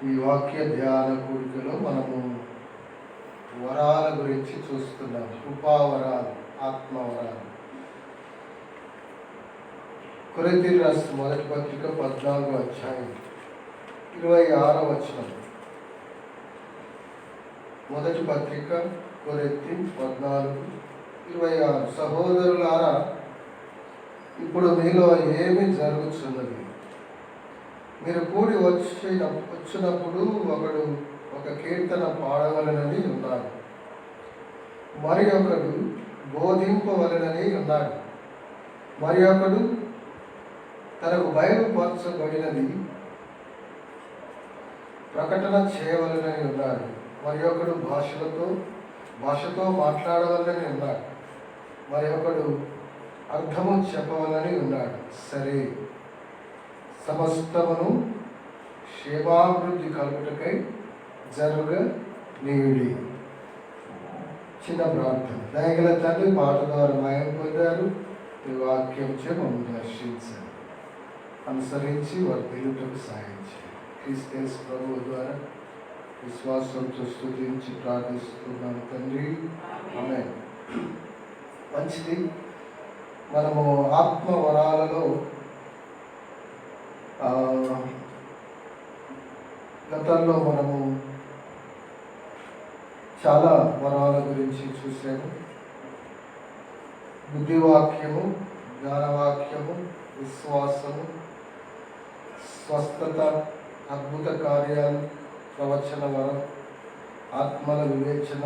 ఈ వాక్య ధ్యాన కూడికలో మనము వరాల గురించి చూస్తున్నాం. కృపావరాలు, ఆత్మవరాలు. కొరింథీయులకు రాసిన మొదటి పత్రిక 14వ అధ్యాయం 26వ వచనం. మొదటి పత్రిక కొరింథీ 14:26. సహోదరులారా, ఇప్పుడు మీలో ఏమి జరుగుతున్నది? మీరు కూడి వచ్చినప్పుడు ఒకడు ఒక కీర్తన పాడవలనని ఉన్నాడు, మరి ఒకడు బోధింపవలనని ఉన్నాడు, మరి ఒకడు తనకు బయలుపరచబడినది ప్రకటన చేయవలనని ఉన్నాడు, మరి ఒకడు భాషతో మాట్లాడవలనని ఉన్నాడు, మరి ఒకడు అర్థము చెప్పవలని ఉన్నాడు. సరే, సమస్తమును క్షేమాభివృద్ధి కలుగుటకై జరగనీయుడి. చిన్న ప్రార్థన. దయగల తండ్రి, పాట ద్వారా మాయం పొందారు. ఈ వాక్యం మమ్మల్ని దర్శించారు, అనుసరించి వారి పిలుటకు సాయం చేయాలి. క్రీస్తు ప్రభువు ద్వారా విశ్వాసంతో స్తుతించి ప్రార్థిస్తున్నాను తండ్రి, ఆమేన్. మంచిది. మనము ఆత్మవరాలలో గతంలో మనము చాలా వరాల గురించి చూసాము. బుద్ధివాక్యము, జ్ఞానవాక్యము, విశ్వాసము, స్వస్థత, అద్భుత కార్యాలు, ప్రవచన వరం, ఆత్మల వివేచన,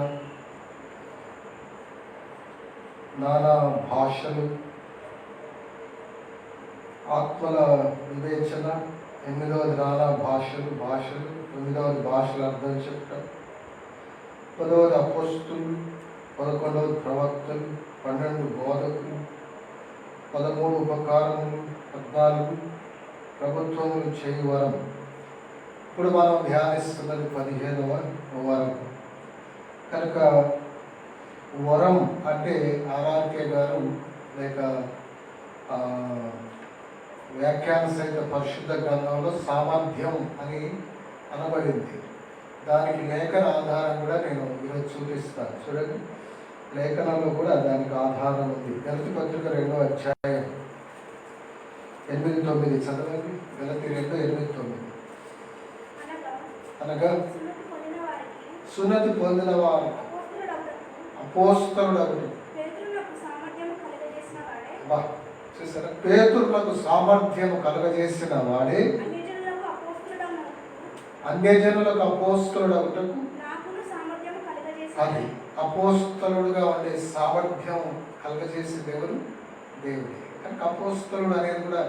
నానా భాషలు, ఆత్మల వివేచన, 8వది నానా భాషలు, 9వది భాషల అర్థం చెప్పడం, 10వది అపోస్తులు, 11వది ప్రవక్తలు, 12 బోధకులు, 13 ఉపకారములు, 14 ప్రభుత్వములు చేయు వరం. ఇప్పుడు మనం ధ్యానిస్తున్నది 15వ వరం. కనుక వరం అంటే ఆర్ఆర్కే గారు లేక వ్యాఖ్యాన సహిత పరిశుద్ధ గ్రంథంలో సామర్థ్యం అని అనబడింది. దానికి లేఖన ఆధారం కూడా నేను ఈరోజు చూపిస్తాను. చూడండి, లేఖనంలో కూడా దానికి ఆధారం ఉంది. గలతీ పత్రిక 2వ అధ్యాయం 8-9 చదవండి. గలతీ 2:8-9. అనగా సున్నతి పొందిన వారు అపోస్తలుడు. చూసారా, పేతురులకు సామర్థ్యము కలుగజేసిన వాడే అన్యజనులకు అపోస్తలుడగుటకు. అది అపోస్తలుడుగా ఉండే సామర్థ్యం కలుగజేసింది ఎవరు? దేవుడే. కనుక అపోస్తలుడు అనేది కూడా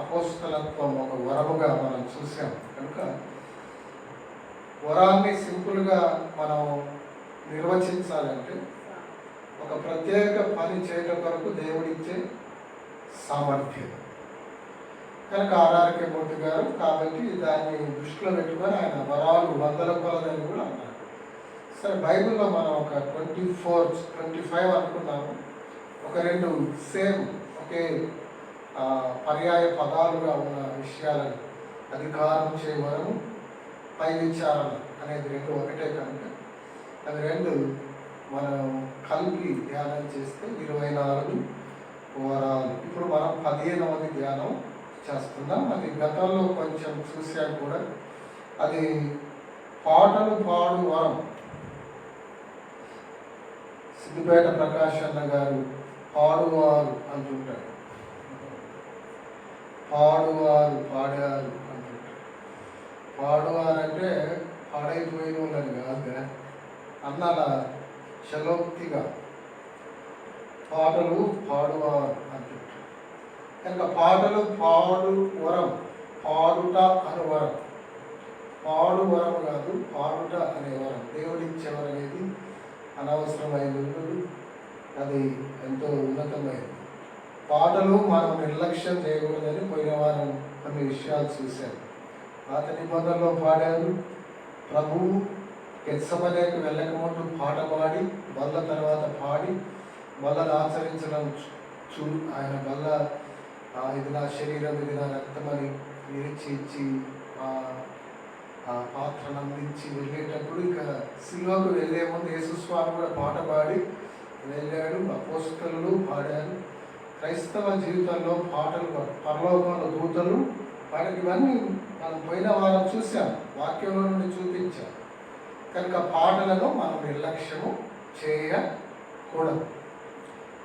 అపోస్తలత్వం ఒక వరముగా మనం చూసాం. కనుక వరాన్ని సింపుల్గా మనం నిర్వచించాలంటే ఒక ప్రత్యేక పని చేయడం కొరకు దేవుడిచ్చే సామర్థ్యం. కనుక ఆర్ఆర్కే మూర్తి గారు కాబట్టి దాన్ని దృష్టిలో పెట్టుకొని ఆయన వరాలు 100 కొలదని కూడా అన్నారు. సరే, బైబిల్లో మనం ఒక 24-25 అనుకున్నాము. ఒక 2 సేమ్ ఒకే పర్యాయ పదాలుగా ఉన్న విషయాలను, అధికారం చేయవరము, పై విచారణ అనేది 2 ఒకటే. కనుక అవి 2 మనం కలిపి ధ్యానం చేస్తే 24 వరాలు. ఇప్పుడు మనం 15వది ధ్యానం చేస్తున్నాం. అది గతంలో కొంచెం చూసాం కూడా. అది పాటలు పాడు వరం. సిద్దిపేట ప్రకాష్ అన్న గారు పాడువారు అంటుంటారు. పాడువారు, పాడారు అంటుంటారు. పాడువారు అంటే పాడైపోయిన వాళ్ళని కాదు, అన్నల చలోక్తిగా పాటలు పాడువారు అంటుంటారు. కనుక పాటలు పాడు వరం, పాడుట అనే వరం. పాడు వరం కాదు, పాడుట అనే వరం. దేవుడిచ్చేవరం అనేది అనవసరమైనది, అది ఎంతో ఉన్నతమైనది. పాటలు మనం నిర్లక్ష్యం చేయకూడదని పోయిన వారం కొన్ని విషయాలు చూశారు. పాత నిబంధనలో పాడారు. ప్రభువు గెత్సెమనేకు వెళ్ళకముందు పాట పాడి, బల్ల తర్వాత పాడి, బల్లను ఆచరించడం ఆయన బల్ల ఇది నా శరీరం, ఇది నా రక్తం అని విరిచి ఇచ్చి ఆ పాత్రను అందించి వెళ్ళేటప్పుడు ఇక సిలువకు వెళ్ళే ముందు యేసుస్వామి కూడా పాట పాడి వెళ్ళాడు. అపోస్తలులు పాడారు. క్రైస్తవ జీవితంలో పాటలు, పరలోకంలో దూతలు పాడి, ఇవన్నీ మనం పోయిన వారం చూసాం, వాక్యంలో నుండి చూపించాం. కనుక పాటలను మనం నిర్లక్ష్యము చేయకూడదు.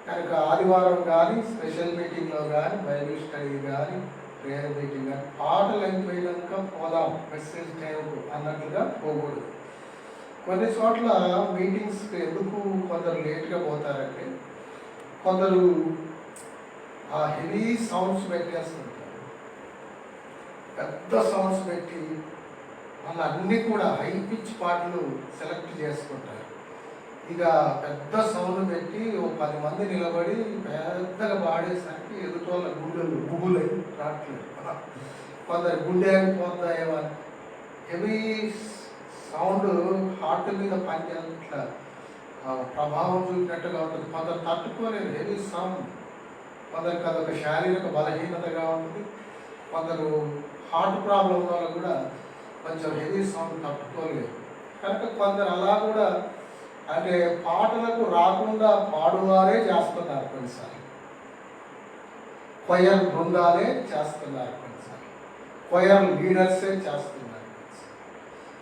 కనుక ఆదివారం కానీ, స్పెషల్ మీటింగ్లో కానీ, బైబిల్ స్టడీ కానీ, ప్రేయర్ మీటింగ్ కానీ పాటలు అయిపోయినాక పోదాం మెసేజ్ టైంకు అన్నట్లుగా పోకూడదు. కొన్ని చోట్ల మీటింగ్స్కి ఎందుకు కొందరు లేట్గా పోతారంటే, కొందరు ఆ హెవీ సౌండ్స్ పెట్టేస్తుంటారు, పెద్ద సౌండ్స్ పెట్టి వాళ్ళు అన్నీ కూడా హై పిచ్ పాటలు సెలెక్ట్ చేసుకుంటారు. ఇక పెద్ద సౌండ్ పెట్టి ఓ 10 మంది నిలబడి పెద్దగా పాడేసరికి ఎదుటోళ్ళ గుండెలు గుబులై రావట్లేదు. కొందరు గుండె ఆగిపోతాయేమో. హెవీ సౌండ్ హార్ట్ మీద పనిచేట్లా ప్రభావం చూపినట్టుగా ఉంటుంది. కొందరు తట్టుకోలేరు హెవీ సౌండ్. కొందరికి అదొక శారీరక బలహీనతగా ఉంటుంది. కొందరు హార్ట్ ప్రాబ్లం వల్ల కూడా కొంచెం హెవీ సౌండ్ తట్టుకోలేరు. కనుక కొందరు అలా కూడా అంటే పాటలకు రాకుండా పాడువారే చేస్తున్నారు కొన్నిసార్లు. కొయర్ బృందాలే చేస్తున్నారు కొన్నిసార్లు. కొయర్ లీడర్సే చేస్తున్నారు కొన్నిసార్లు.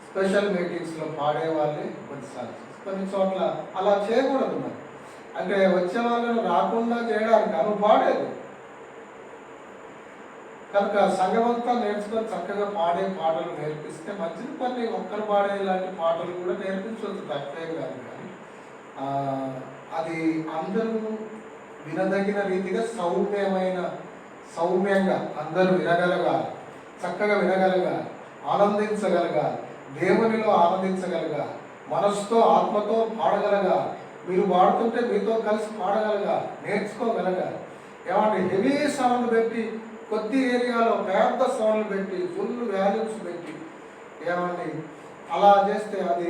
స్పెషల్ మీటింగ్స్లో పాడేవాళ్ళే కొన్నిసార్లు. కొన్ని చోట్ల అలా చేయకూడదు. మరి అంటే వచ్చే వాళ్ళను రాకుండా చేయడానికి అను పాడేది. కనుక సంఘమంతా నేర్చుకొని చక్కగా పాడే పాటలు నేర్పిస్తే మంచిది. కొన్ని ఒక్కరు పాడే ఇలాంటి పాటలు కూడా నేర్పించవచ్చు, తప్పేం కాదు. కానీ అది అందరూ వినదగిన రీతిగా సౌమ్యంగా అందరూ వినగలగాలి, చక్కగా వినగలగాలి, ఆనందించగలగాలి, దేవునిలో ఆనందించగలగాలి, మనసుతో ఆత్మతో పాడగలగాలి. మీరు పాడుతుంటే మీతో కలిసి పాడగలగాలి, నేర్చుకోగలగాలి. ఏమంటే హెవీ సౌండ్ పెట్టి కొద్ది ఏరియాలో పెద్ద సౌండ్లు పెట్టి ఫుల్ వాల్యూమ్స్ పెట్టి ఏమండి అలా చేస్తే అది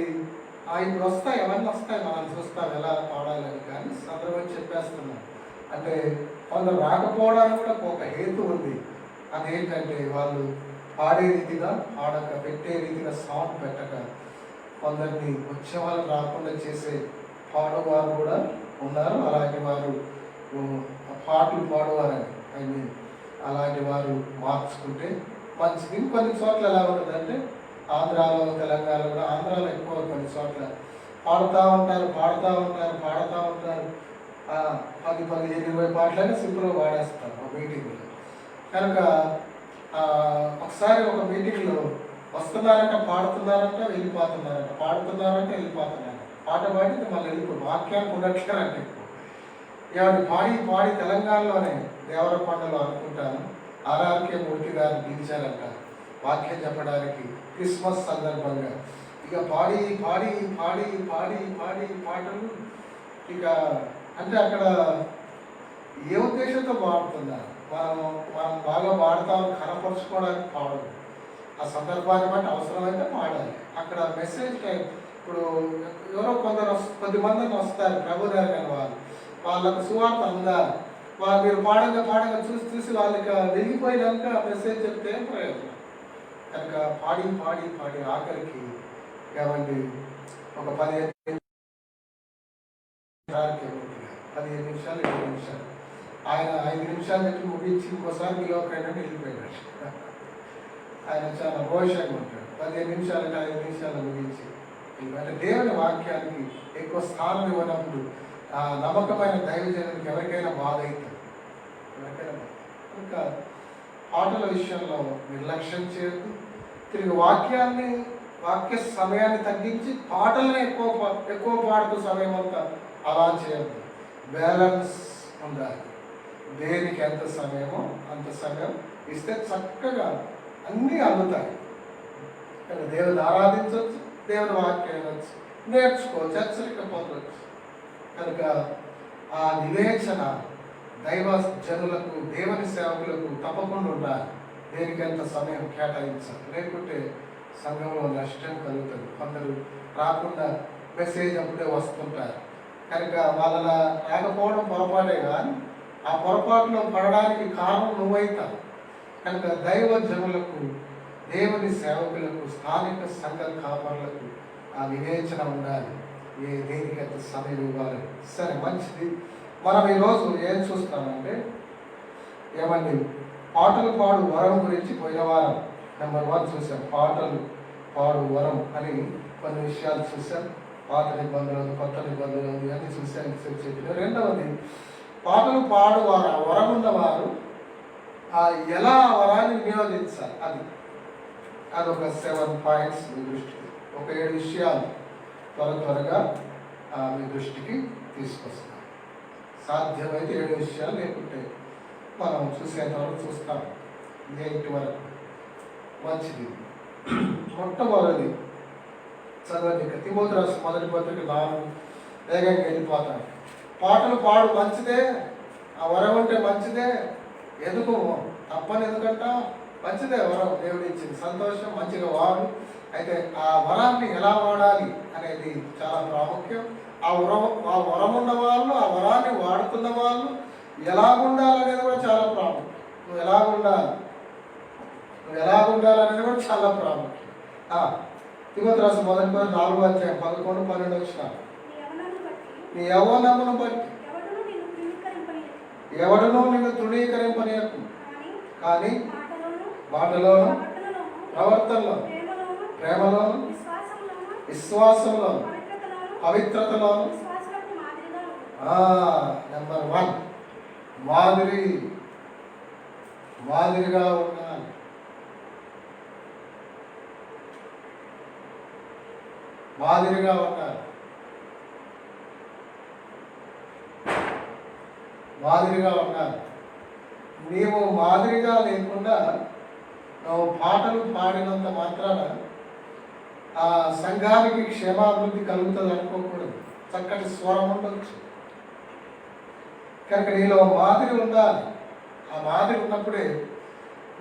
ఇప్పుడు వస్తాయి, అవన్నీ వస్తాయి, మనం చూస్తాం ఎలా పాడాలని. కానీ సందర్భం చెప్పేస్తున్నాం. అంటే కొందరు రాకపోవడానికి కూడా ఒక హేతు ఉంది. అదేంటంటే వాళ్ళు పాడే రీతిగా పాడక, పెట్టే రీతిగా సౌండ్ పెట్టక, కొందరిని వచ్చే వాళ్ళు రాకుండా చేసే పాడువారు కూడా ఉన్నారు. అలాంటి వారు పాటలు పాడువారని అలాంటి వారు మార్చుకుంటే మంచిది. కొన్ని చోట్ల ఎలా ఉంటుందంటే ఆంధ్రాలో, తెలంగాణలో కూడా, ఆంధ్రాలో ఎక్కువ కొన్ని చోట్ల పాడుతూ ఉంటారు 10, 15, 20 పాటలైనా సింపుల్గా పాడేస్తారు ఒక మీటింగ్లో. కనుక ఒకసారి ఒక మీటింగ్లో వస్తున్నారంటే పాడుతున్నారంటే వెళ్ళిపోతున్నారంట, పాడుతున్నారంటే వెళ్ళిపోతున్నారంట. పాట పాడితే మళ్ళీ వెళ్ళిపోయి వాక్యానికి ఉండట్లేరంటే ఎక్కువ. ఇవాళ పాడి తెలంగాణలోనే దేవరకొండలో అనుకుంటాను ఆర్ఆర్కే మూర్తి గారిని పిలిచారంట వాక్యం చెప్పడానికి క్రిస్మస్ సందర్భంగా. ఇక పాడి పాటలు ఇక అంటే అక్కడ ఏ ఉద్దేశంతో పాడుతున్నారు, మనం బాగా పాడతామని కనపరుచుకోవడానికి పాడదు. ఆ సందర్భాన్ని బట్టి అవసరమైతే పాడాలి. అక్కడ మెసేజ్ టైం. ఇప్పుడు ఎవరో కొద్దిమందిని వస్తారు ప్రభు దగ్గర, వాళ్ళకు సువార్త అందాలి. వాళ్ళు మీరు పాడంగా చూసి వాళ్ళకి వెళ్ళిపోయినాక మెసేజ్ చెప్తే ఏం ప్రయోజనం. కనుక పాడి ఆఖరికి ఏమండి ఒక 15 నిమిషాలు 20 నిమిషాలు ఆయన 5 నిమిషాలు చెప్పి ముగించి ఇంకోసారి మీలో ఒకరైనా వెళ్ళిపోయాడు. ఆయన చాలా రోషంగా ఉంటాడు. 15 నిమిషాలంటే 5 నిమిషాలు ముగించి అంటే దేవుని వాక్యానికి ఎక్కువ స్థానం ఇవ్వనప్పుడు ఆ నమ్మకమైన దైవజనునికి ఎవరికైనా బాధ అవుతుంది. ఇంకా పాటల విషయంలో నిర్లక్ష్యం చేయదు. తిరిగి వాక్య సమయాన్ని తగ్గించి పాటలనే ఎక్కువ పాడుతూ సమయం అంతా అలా చేయద్దు. బ్యాలెన్స్ ఉండాలి. దేనికి ఎంత సమయమో అంత సమయం ఇస్తే చక్కగా అన్నీ అందుతాయి. దేవుని ఆరాధించవచ్చు, దేవుని వాక్యం వినొచ్చు, నేర్చుకోవచ్చు, హెచ్చరిక పొందవచ్చు. కనుక ఆ వివేచన దైవ జనులకు, దేవుని సేవకులకు తప్పకుండా ఉండాలి. దేనికి ఎంత సమయం కేటాయించాలి, లేకుంటే సంఘంలో నష్టం కలుగుతుంది. కొందరు రాకుండా మెసేజ్ అప్పుడే వస్తుంటారు. కనుక వాళ్ళ రాకపోవడం పొరపాటే, కానీ ఆ పొరపాటులో పడడానికి కారణం నువ్వైతావు. కనుక దైవ జనులకు దేవుని సేవకులకు, స్థానిక సంఘ కాపరులకు ఆ వివేచన ఉండాలి. దేనికైతే సమయం ఇవ్వాలి. సరే, మంచిది. మనం ఈరోజు ఏం చూస్తామంటే, ఏమండి, పాటలు పాడు వరం గురించి పోయిన వారం నెంబర్ 1 చూసాం. పాటలు పాడు వరం అని కొన్ని విషయాలు చూసాం. పాత నిబంధనలు, కొత్త నిబంధనలు ఇవన్నీ చూసాం చెప్పిన. రెండవది, పాటలు పాడు వారు, ఆ వరం ఉన్నవారు ఎలా వరాన్ని వినియోగించాలి, అదొక 7 పాయింట్స్ మీ దృష్టికి, ఒక 7 విషయాలు త్వరగా మీ దృష్టికి తీసుకొస్తాం. సాధ్యమైతే 7 విషయాలు, లేకుంటే మనం చూసేంత వరకు చూస్తాం, 8 వరకు. మంచిది. మొట్టమొదటిది చదవండి. తిమోతి రాసిన మొదటి పత్రిక 4, వేగంగా వెళ్ళిపోతాను. పాటలు పాడు మంచిదే, ఆ వరం ఉంటే మంచిదే. ఎందుకు తప్పని ఎందుకంట, మంచిదే వరం, దేవుడు ఇచ్చింది, సంతోషం, మంచిగా వాడు. అయితే ఆ వరాన్ని ఎలా వాడాలి అనేది చాలా ప్రాముఖ్యం. ఆ వరం ఉన్న వాళ్ళు, ఆ వరాన్ని వాడుతున్న వాళ్ళు ఎలాగుండాలనేది కూడా చాలా ప్రాముఖ్యం. నువ్వు ఎలాగుండాలనేది కూడా చాలా ప్రాముఖ్యం. తిమోతి రాసిన మొదటి పత్రిక 4వ అధ్యాయం 11, 12 వచ్చిన. నీ యవ్వనమును బట్టి ఎవడనూ నిన్ను తృణీకరింపనీయకు, కానీ మాటలోను, ప్రవర్తనలో, ప్రేమలోను, విశ్వాసంలోను, పవిత్రతలోను. నెంబర్ 1, మాదిరిగా ఉండాలి. మాదిరిగా ఉండాలి. నీవు మాదిరిగా లేకుండా నువ్వు పాటలు పాడినంత మాత్రాన ఆ సంఘానికి క్షేమాభివృద్ధి కలుగుతుంది అనుకోకూడదు. చక్కటి స్వరం ఉండొచ్చు, కనుక నీలో మాదిరి ఉండాలి. ఆ మాదిరి ఉన్నప్పుడే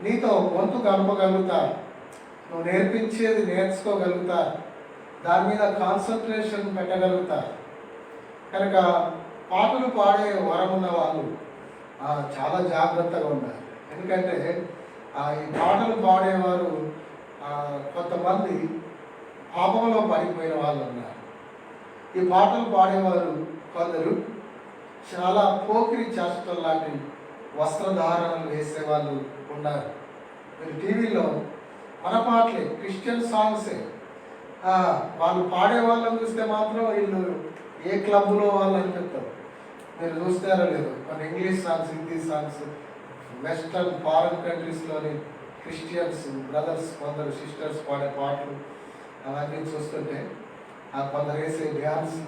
నీతో గొంతు కలపగలుగుతారు, నువ్వు నేర్పించేది నేర్చుకోగలుగుతారు, దాని మీద కాన్సన్ట్రేషన్ పెట్టగలుగుతారు. కనుక పాటలు పాడే వరం ఉన్న వాళ్ళు చాలా జాగ్రత్తగా ఉండాలి. ఎందుకంటే ఈ పాటలు పాడేవారు కొంతమంది పాపంలో పడిపోయిన వాళ్ళు ఉన్నారు. ఈ పాటలు పాడేవారు కొందరు చాలా పోకిరి చేష్టలు లాంటి వస్త్రధారణలు వేసేవాళ్ళు ఉన్నారు. మీరు టీవీలో మన పాటలే, క్రిస్టియన్ సాంగ్సే, వాళ్ళు పాడే వాళ్ళని చూస్తే మాత్రం వీళ్ళు ఏ క్లబ్లో వాళ్ళు అనిపిస్తారు. మీరు చూస్తారో లేదు, కొన్ని English songs, Hindi songs, western foreign కంట్రీస్లోని క్రిస్టియన్స్ బ్రదర్స్, కొందరు సిస్టర్స్ పాడే పాటలు అవన్నీ చూస్తుంటే, కొందరు వేసే డ్యాన్స్,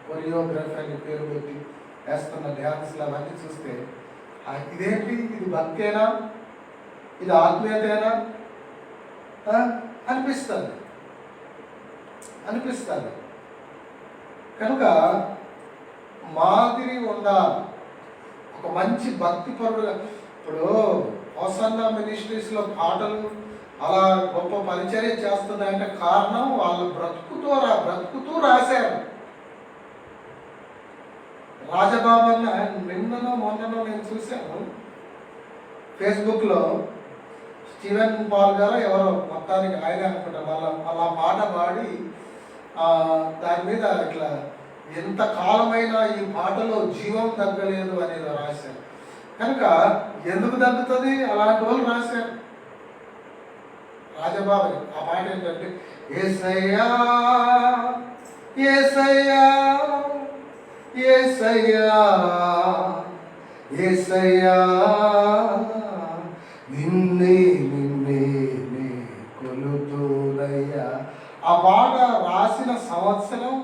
కొరియోగ్రఫీ అని పేరు పెట్టి వేస్తున్న డ్యాన్స్లు అవన్నీ చూస్తే ఇదేంటి, ఇది భక్తేనా, ఇది ఆత్మీయతేనా అనిపిస్తుంది. కనుక మాదిరి ఉండాలి. ఒక మంచి భక్తిపరుడుగా, ఇప్పుడు హోసన్న మినిస్ట్రీస్లో పాటలు అలా గొప్ప పరిచర్య చేస్తున్నాయంటే కారణం వాళ్ళు బ్రతుకుతూ రాశారు. రాజబాబన్న మొన్ననో నేను చూశాను ఫేస్బుక్లో, స్టీవెన్ పాల్ గారు ఎవరో, మొత్తానికి ఆయన అనుకుంటా, అలా పాట పాడి దాని మీద ఇట్లా ఎంత కాలమైనా ఈ పాటలో జీవం తగ్గలేదు అనేది రాశారు. కనుక ఎందుకు తగ్గుతుంది, అలాంటి వాళ్ళు రాశారు. రాజబాబు ఆ పాట ఏంటంటే, యేసయ్యా యేసయ్యా యేసయ్యా యేసయ్యా నిన్నే కొలుతునయ్యా. ఆ పాట రాసిన సంవత్సరం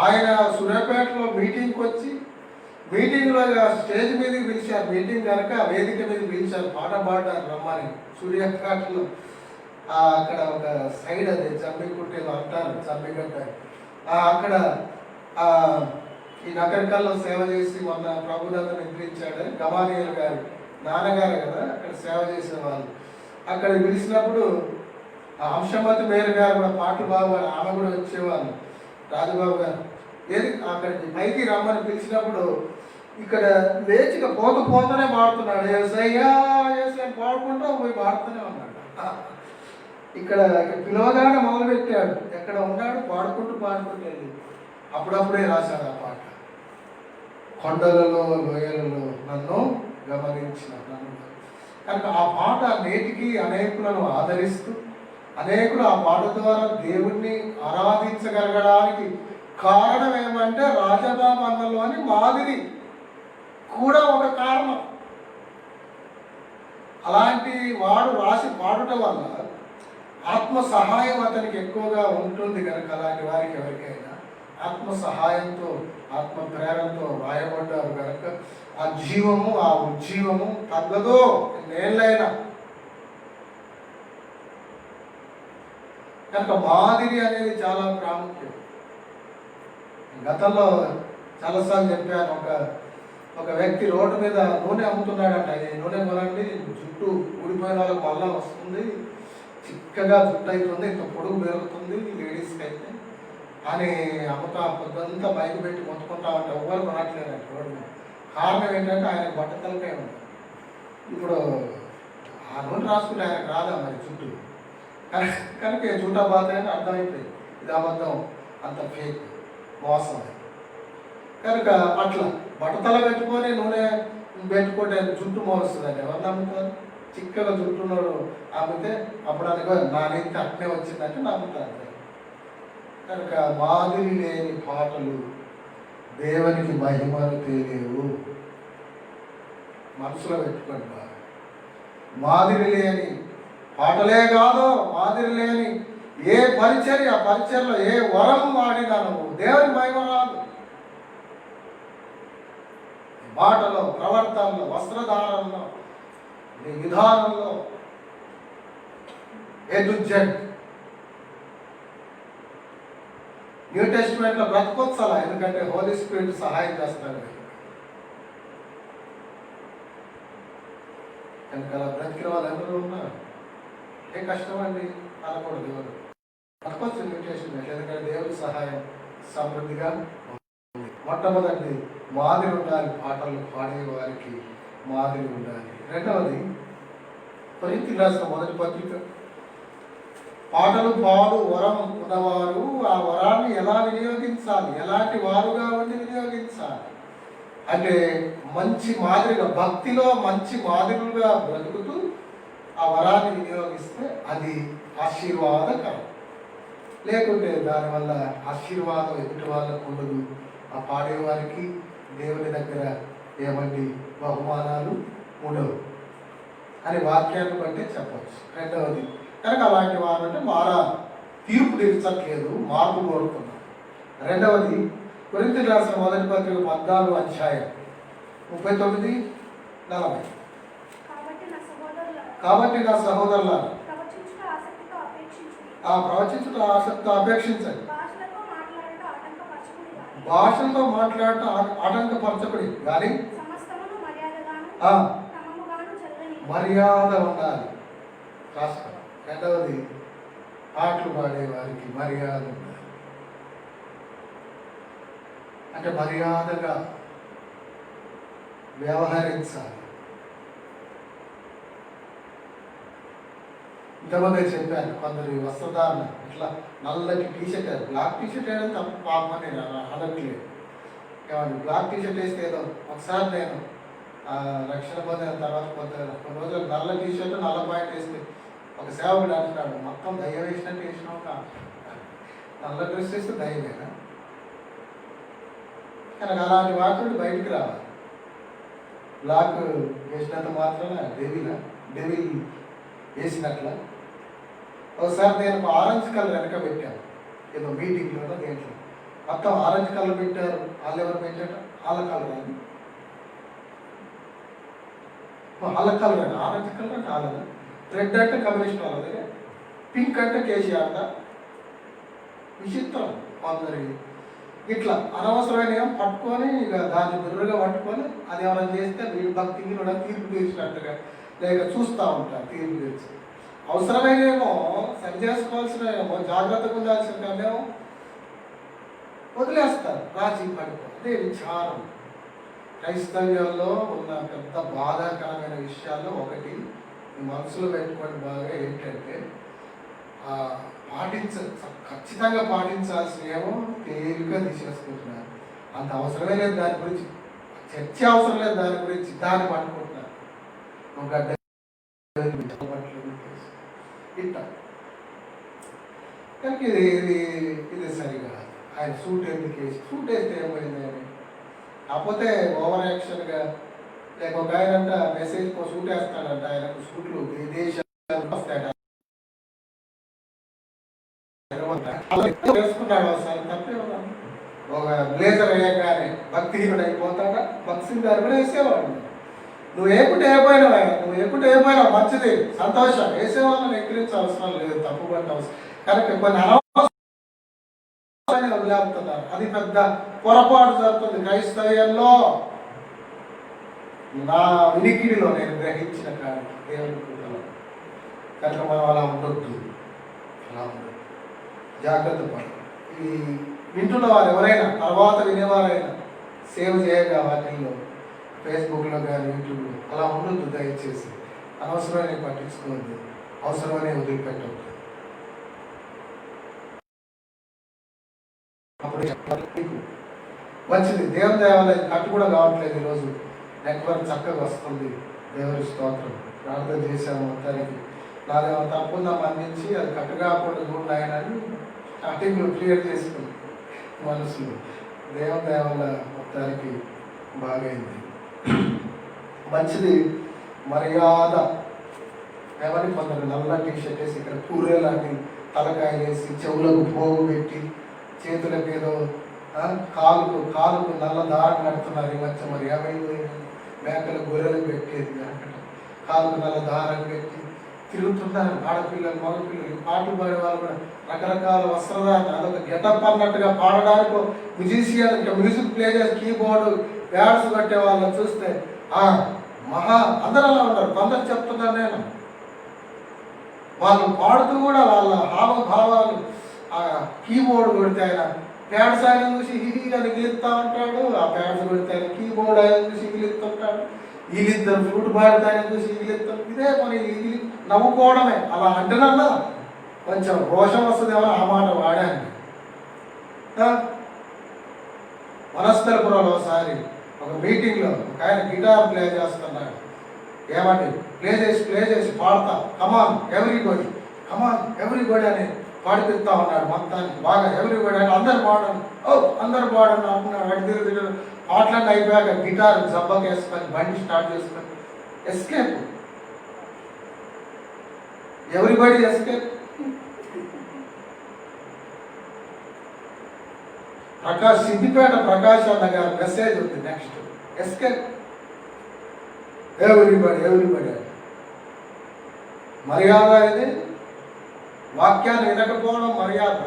ఆయన సూర్యాపేటలో మీటింగ్కి వచ్చి, మీటింగ్లో స్టేజ్ మీదకి పిలిచారు, మీటింగ్ కనుక వేదిక మీద పిలిచారు, పాట పాడారు రమ్మని. సూర్యాపేటలో అక్కడ ఒక సైడ్, అది చమ్మికుట్టేది అంటారు, చమ్మిగట్ట, అక్కడ ఈ నగరికల్లో సేవ చేసి మొన్న ప్రభునందు నిద్రించాడు గమానియల్ గారు, నాన్నగారు కదా అక్కడ సేవ చేసేవాళ్ళు. అక్కడ పిలిచినప్పుడు అంశమతి మేర గారు కూడా పాటలు బాగా, ఆమె కూడా వచ్చేవాళ్ళు, రాజబాబు గారు. ఏది అక్కడికి పైకి రమ్మని పిలిచినప్పుడు ఇక్కడ లేచిగా పోతూనే పాడుతున్నాడు, ఏసయ్యా ఏసయ్య పాడుకుంటూ పోయి పాడుతూనే ఉన్నాడు. ఇక్కడ పిలవగానే మొదలుపెట్టాడు, ఎక్కడ ఉన్నాడు పాడుకుంటూ వెళ్ళి అప్పుడప్పుడే రాశాడు ఆ పాట. కొండలలో లోయలలో నన్ను గమనించిన నన్ను. కనుక ఆ పాట నేటికి అనేకులను ఆదరిస్తూ అనేకులు ఆ పాట ద్వారా దేవుణ్ణి ఆరాధించగలగడానికి కారణం ఏమంటే రాజబామన్నలోని మాదిరి కూడా ఒక కారణం. అలాంటి వాడు రాసి పాడుట వల్ల ఆత్మ సహాయం అతనికి ఎక్కువగా ఉంటుంది కనుక అలాంటి వారికి ఎవరికైనా ఆత్మ సహాయంతో ఆత్మ ప్రేరణతో రాయబడ్డారు కనుక ఆ జీవము ఆ ఉజ్జీవము తగ్గదో నేలైనా. కనుక మాదిరి అనేది చాలా ప్రాముఖ్యం. గతంలో చాలాసార్లు చెప్పాను, ఒక వ్యక్తి రోడ్డు మీద నూనె అమ్ముతున్నాడంట. ఈ నూనె కొనండి, జుట్టు ఊడిపోయిన వాళ్ళకి మళ్ళా వస్తుంది, చిక్కగా జుట్టు అవుతుంది, ఇంత పొడుగు పెరుగుతుంది లేడీస్కి అయితే అని అమ్ముతా పొద్దంతా బైక్ పెట్టి మొత్తుకుంటా ఉంటే ఎవరు కొనట్లేదంట రోడ్డు మీద. కారణం ఏంటంటే ఆయన బట్టతలకే ఉంటుంది. ఇప్పుడు ఆ నూనె రాసుకుంటే ఆయనకు రాదా మరి చుట్టూ, కనుక జూటా బాధ అని అర్థమైపోయింది, ఇది అబద్ధం, అంత ఫేక్, మోసం. కనుక అట్లా బట్టతల పెట్టుకొని నూనె పెట్టుకుంటే జుట్టు మోస్తుందండి. ఎవరు నమ్ముతారు? చిక్కగా జుట్టున్నాడు అమ్మితే అప్పుడు అనుకో నా నీతి అట్నే వచ్చిందంటే నమ్ముతారు. కనుక మాదిరి లేని పాటలు దేవునికి మహిమను తెలియవు. మనసులో పెట్టుకోండి బాగా. మాదిరి లేని పాటలే కాదు, మాదిరి లేని ఏ పరిచర్య, పరిచర్లో ఏ వరం వాడినా నువ్వు దేవుని మహిమ రాదు. మాటలో, ప్రవర్తనలో, వస్త్రధారణలో, నీ విధానంలో ఏ టు జెడ్. న్యూ టెస్టిమెంట్లో బ్రతకొచ్చలా, ఎందుకంటే హోలీ స్పిరిట్ సహాయం చేస్తాడు. కనుక అలా బ్రతికిన వాళ్ళు ఎవరు ఉన్నారు? ఏ కష్టం అండి అనకూడదు. ఎవరు బ్రతకొచ్చు న్యూ టెస్టిమెంట్, ఎందుకంటే దేవుడి సహాయం సమృద్ధిగా. మొట్టమొదటి మాదిరి ఉండాలి, పాటలు పాడే వారికి మాదిరి ఉండాలి. రెండవది కొరింథీయులకు రాసిన మొదటి పత్రిక, పాటలు పాడు వరం ఉన్నవారు ఆ వరాన్ని ఎలా వినియోగించాలి, ఎలాంటి వారుగా ఉండి వినియోగించాలి అంటే మంచి మాదిరిగా, భక్తిలో మంచి మాదిరిగా బ్రతుకుతూ ఆ వరాన్ని వినియోగిస్తే అది ఆశీర్వాదకరం. లేకుంటే దానివల్ల ఆశీర్వాదం ఎదుటి వాళ్ళకు ఉండదు, ఆ పాడేవారికి దేవుని దగ్గర ఏమండి బహుమానాలు ఉండవు అని వాక్యాన్ని బట్టి చెప్పవచ్చు. రెండవది కనుక అలాంటి వారు అంటే మారాలి, తీర్పు తీర్చట్లేదు, మార్పు కోరుతున్నారు. రెండవది కొరింథీయులకు రాసిన మొదటి పత్రిక 14వ అధ్యాయం 39-40. కాబట్టి నా సహోదరులారా ఆ ప్రవచించుట ఆసక్తితో అపేక్షించండి, భాషలతో మాట్లాడటం ఆటంకపరచకుడి కానీ మర్యాద ఉండాలి. రాష్ట్రం. రెండవది పాటలు పాడే వారికి మర్యాద ఉండాలి. అంటే మర్యాదగా వ్యవహరించాలి. ఇంతమంది చెప్పాను, కొందరు వస్త్రధారణ ఇట్లా నల్లటి టీషర్ట్, బ్లాక్ టీషర్ట్ వేయడం తప్ప పాపమని నేను అనట్లేదు. ఏమండి బ్లాక్ టీషర్ట్ వేస్తే ఏదో ఒకసారి నేను రక్షణ పొందిన తర్వాత కొన్ని రోజులు నల్ల టీషర్ట్ నల్ల పాయింట్ వేస్తే ఒక సేవకుడు అంటున్నాడు, మొత్తం దయ్యం వేసినట్టు వేసినావు కా, నల్ల డ్రెస్ వేస్తే దయ్యమేనా? కనుక అలాంటి వాటిని బయటికి రావాలి. బ్లాక్ వేసినంత మాత్రమే డెవిల్ వేసినట్ల. ఒకసారి నేను ఆరెంజ్ కలర్ వెనక పెట్టాను, ఏదో మీటింగ్లోనో దేంట్లో మొత్తం ఆరెంజ్ కలర్ పెట్టారు. వాళ్ళు ఎవరు పెట్టారు? వాళ్ళ కలర్ అని, వాళ్ళ కలర్ అని. ఆరెంజ్ కలర్ అంటే వాళ్ళదా, రెడ్ అంటే కమ్యూనిస్ట్ వాళ్ళది, పింక్ అంటే కేసీఆర్. విచిత్రం. కొందరి ఇట్లా అనవసరమైన ఏం పట్టుకొని ఇక దాన్ని బిర్రుగా పట్టుకొని అది ఎవరైనా చేస్తే వీడు భక్తికి కూడా తీర్పు తీర్చినట్టుగా లేక చూస్తూ ఉంటారు. తీర్పు తీర్చి అవసరమైనేమో సరి చేసుకోవాల్సినేమో జాగ్రత్తగా ఉండాల్సినేమో వదిలేస్తారు, రాజీ పడిపోయి. అదే విచారం. క్రైస్తవ్యంలో ఉన్న పెద్ద బాధాకరమైన విషయాల్లో ఒకటి మనసులో పెట్టుకోండి బాగా ఏంటంటే, ఖచ్చితంగా పాటించాల్సిన ఏమో తేలిగ్గా తీసేసుకుంటున్నారు. అంత అవసరమే లేదు దాని గురించి, చర్చ అవసరం లేదు దాని గురించి, దాన్ని పట్టుకుంటున్నారు. నువ్వు గడ్డ ఇట్లా కానీ ఇది సరిగా ఆయన సూట్ ఎందుకు వేసి, సూట్ వేస్తే ఏమైంది అని కాకపోతే ఓవర్ యాక్షన్గా లేక ఒక ఆయన అంట మెసేజ్ సూట్ వేస్తాడంట, ఆయనకు సూట్లు దేశాలు వస్తాయట వేసుకున్నాడు ఒకసారి తప్పే ఒక బ్లేజర్ వేయగానే భక్తిహీనుడు అయిపోతాడా, భక్తి గారు కూడా వేసేవాడు. నువ్వు ఏకుంటే ఏపోయినా మంచిది, సంతోషం. వేసేవాళ్ళని ఎక్కిరించే అవసరం లేదు, తప్పుపడిన అవసరం. కనుక కొన్ని అనవసరాన్ని వదిలేపుతున్నారు, అది పెద్ద పొరపాటు జరుగుతుంది క్రైస్తవ్యంలో. నా వినికిడిలో నేను గ్రహించిన కానీ దేవుని కృపలో. కనుక మనం అలా ఉండొద్దు, జాగ్రత్త పడు. ఈ వింటున్న వారు ఎవరైనా, తర్వాత వినేవారైనా సేవ్ చేయగా వాటిల్లో ఫేస్బుక్లో కానీ యూట్యూబ్లో అలా ఉండొద్దు. దయచేసి అనవసరమైన పట్టించుకోవద్దు, అవసరమనే వదిలిపెట్టవద్దు. అప్పుడు మంచిది. దేవుని దేవాలయం కట్టు కూడా కావట్లేదు, ఈరోజు నెట్వర్క్ చక్కగా వస్తుంది. దేవుని స్తోత్రం. ప్రార్థన చేశాము మొత్తానికి. నాదేమో తప్పుందా మన్నించి అది కట్టు కాకుండా చూడండి ఆయన అని స్టార్టింగ్లో క్లియర్ చేసుకుంది మనసులో. దేవుని దేవాల మొత్తానికి బాగైంది. మంచిది. మర్యాద ఏమని కొందరు నల్ల టీషర్ట్ వేసి ఇక్కడ కూరే లాంటి తలకాయ వేసి చెవులకు పోగు పెట్టి చేతులకు ఏదో కాలుకు నల్ల దారం కడుతున్నారు ఈ మధ్య. మరి ఏమైంది? మేకలు గొర్రెలు పెట్టేది వెనకట కాలుకు నల్ల దారం పెట్టి తిరుగుతున్నారు ఆడపిల్లలు మగపిల్లలు. పాటలు పాడే వాళ్ళు కూడా రకరకాల వస్త్రధారణ, అదొక గెటప్ అన్నట్టుగా పాడడానికి మ్యూజిషియన్ ఇంకా మ్యూజిక్ ప్లే చేసి కీబోర్డు ప్యాడ్స్ కట్టే వాళ్ళని చూస్తే అందరూ అలా ఉంటారు. కొందరు చెప్తున్నాను నేను, వాళ్ళు పాడుతూ కూడా వాళ్ళ హావభావాలు కీబోర్డు కొడితే ఆయన ప్యాడ్స్ ఆయన చూసి హిహి అని గీలుస్తూ ఉంటాడు, ఆ ప్యాడ్స్ కొడితే ఆయన కీబోర్డ్ ఆయన చూసి గీలుస్తుంటాడు, వీళ్ళిద్దరు ఫ్లూట్ పాడితే ఆయన చూసి గీలుస్తాడు. ఇదే పని, నవ్వుకోవడమే. అలా అంటేనన్నా కొంచెం రోషం వస్తుందేమో ఆ మాట వాడాను. వనస్థలపురంలో ఒకసారి ఒక మీటింగ్లో ఒక ఆయన గిటార్ ప్లే చేస్తున్నాడు. ఏమంటే ప్లే చేసి పాడతా కమాన్ ఎవ్రీబడి అని పాడిపిస్తా ఉన్నాడు మొత్తానికి. బాగా ఎవ్రీబడి అని అందరు పాడండి అంటున్నాడు. అటు తిరిగి పాటలన్నీ అయిపోయాక గిటార్ జబ్బకి వేసుకొని బండి స్టార్ట్ చేసుకొని escape, everybody escape. Siddipet Prakash అన్న గారి మెసేజ్ ఉంది నెక్స్ట్, ఎస్కేప్ ఎవ్రీబడి. మర్యాద ఇది, వాక్యాన్ని వినకపోవడం మర్యాద.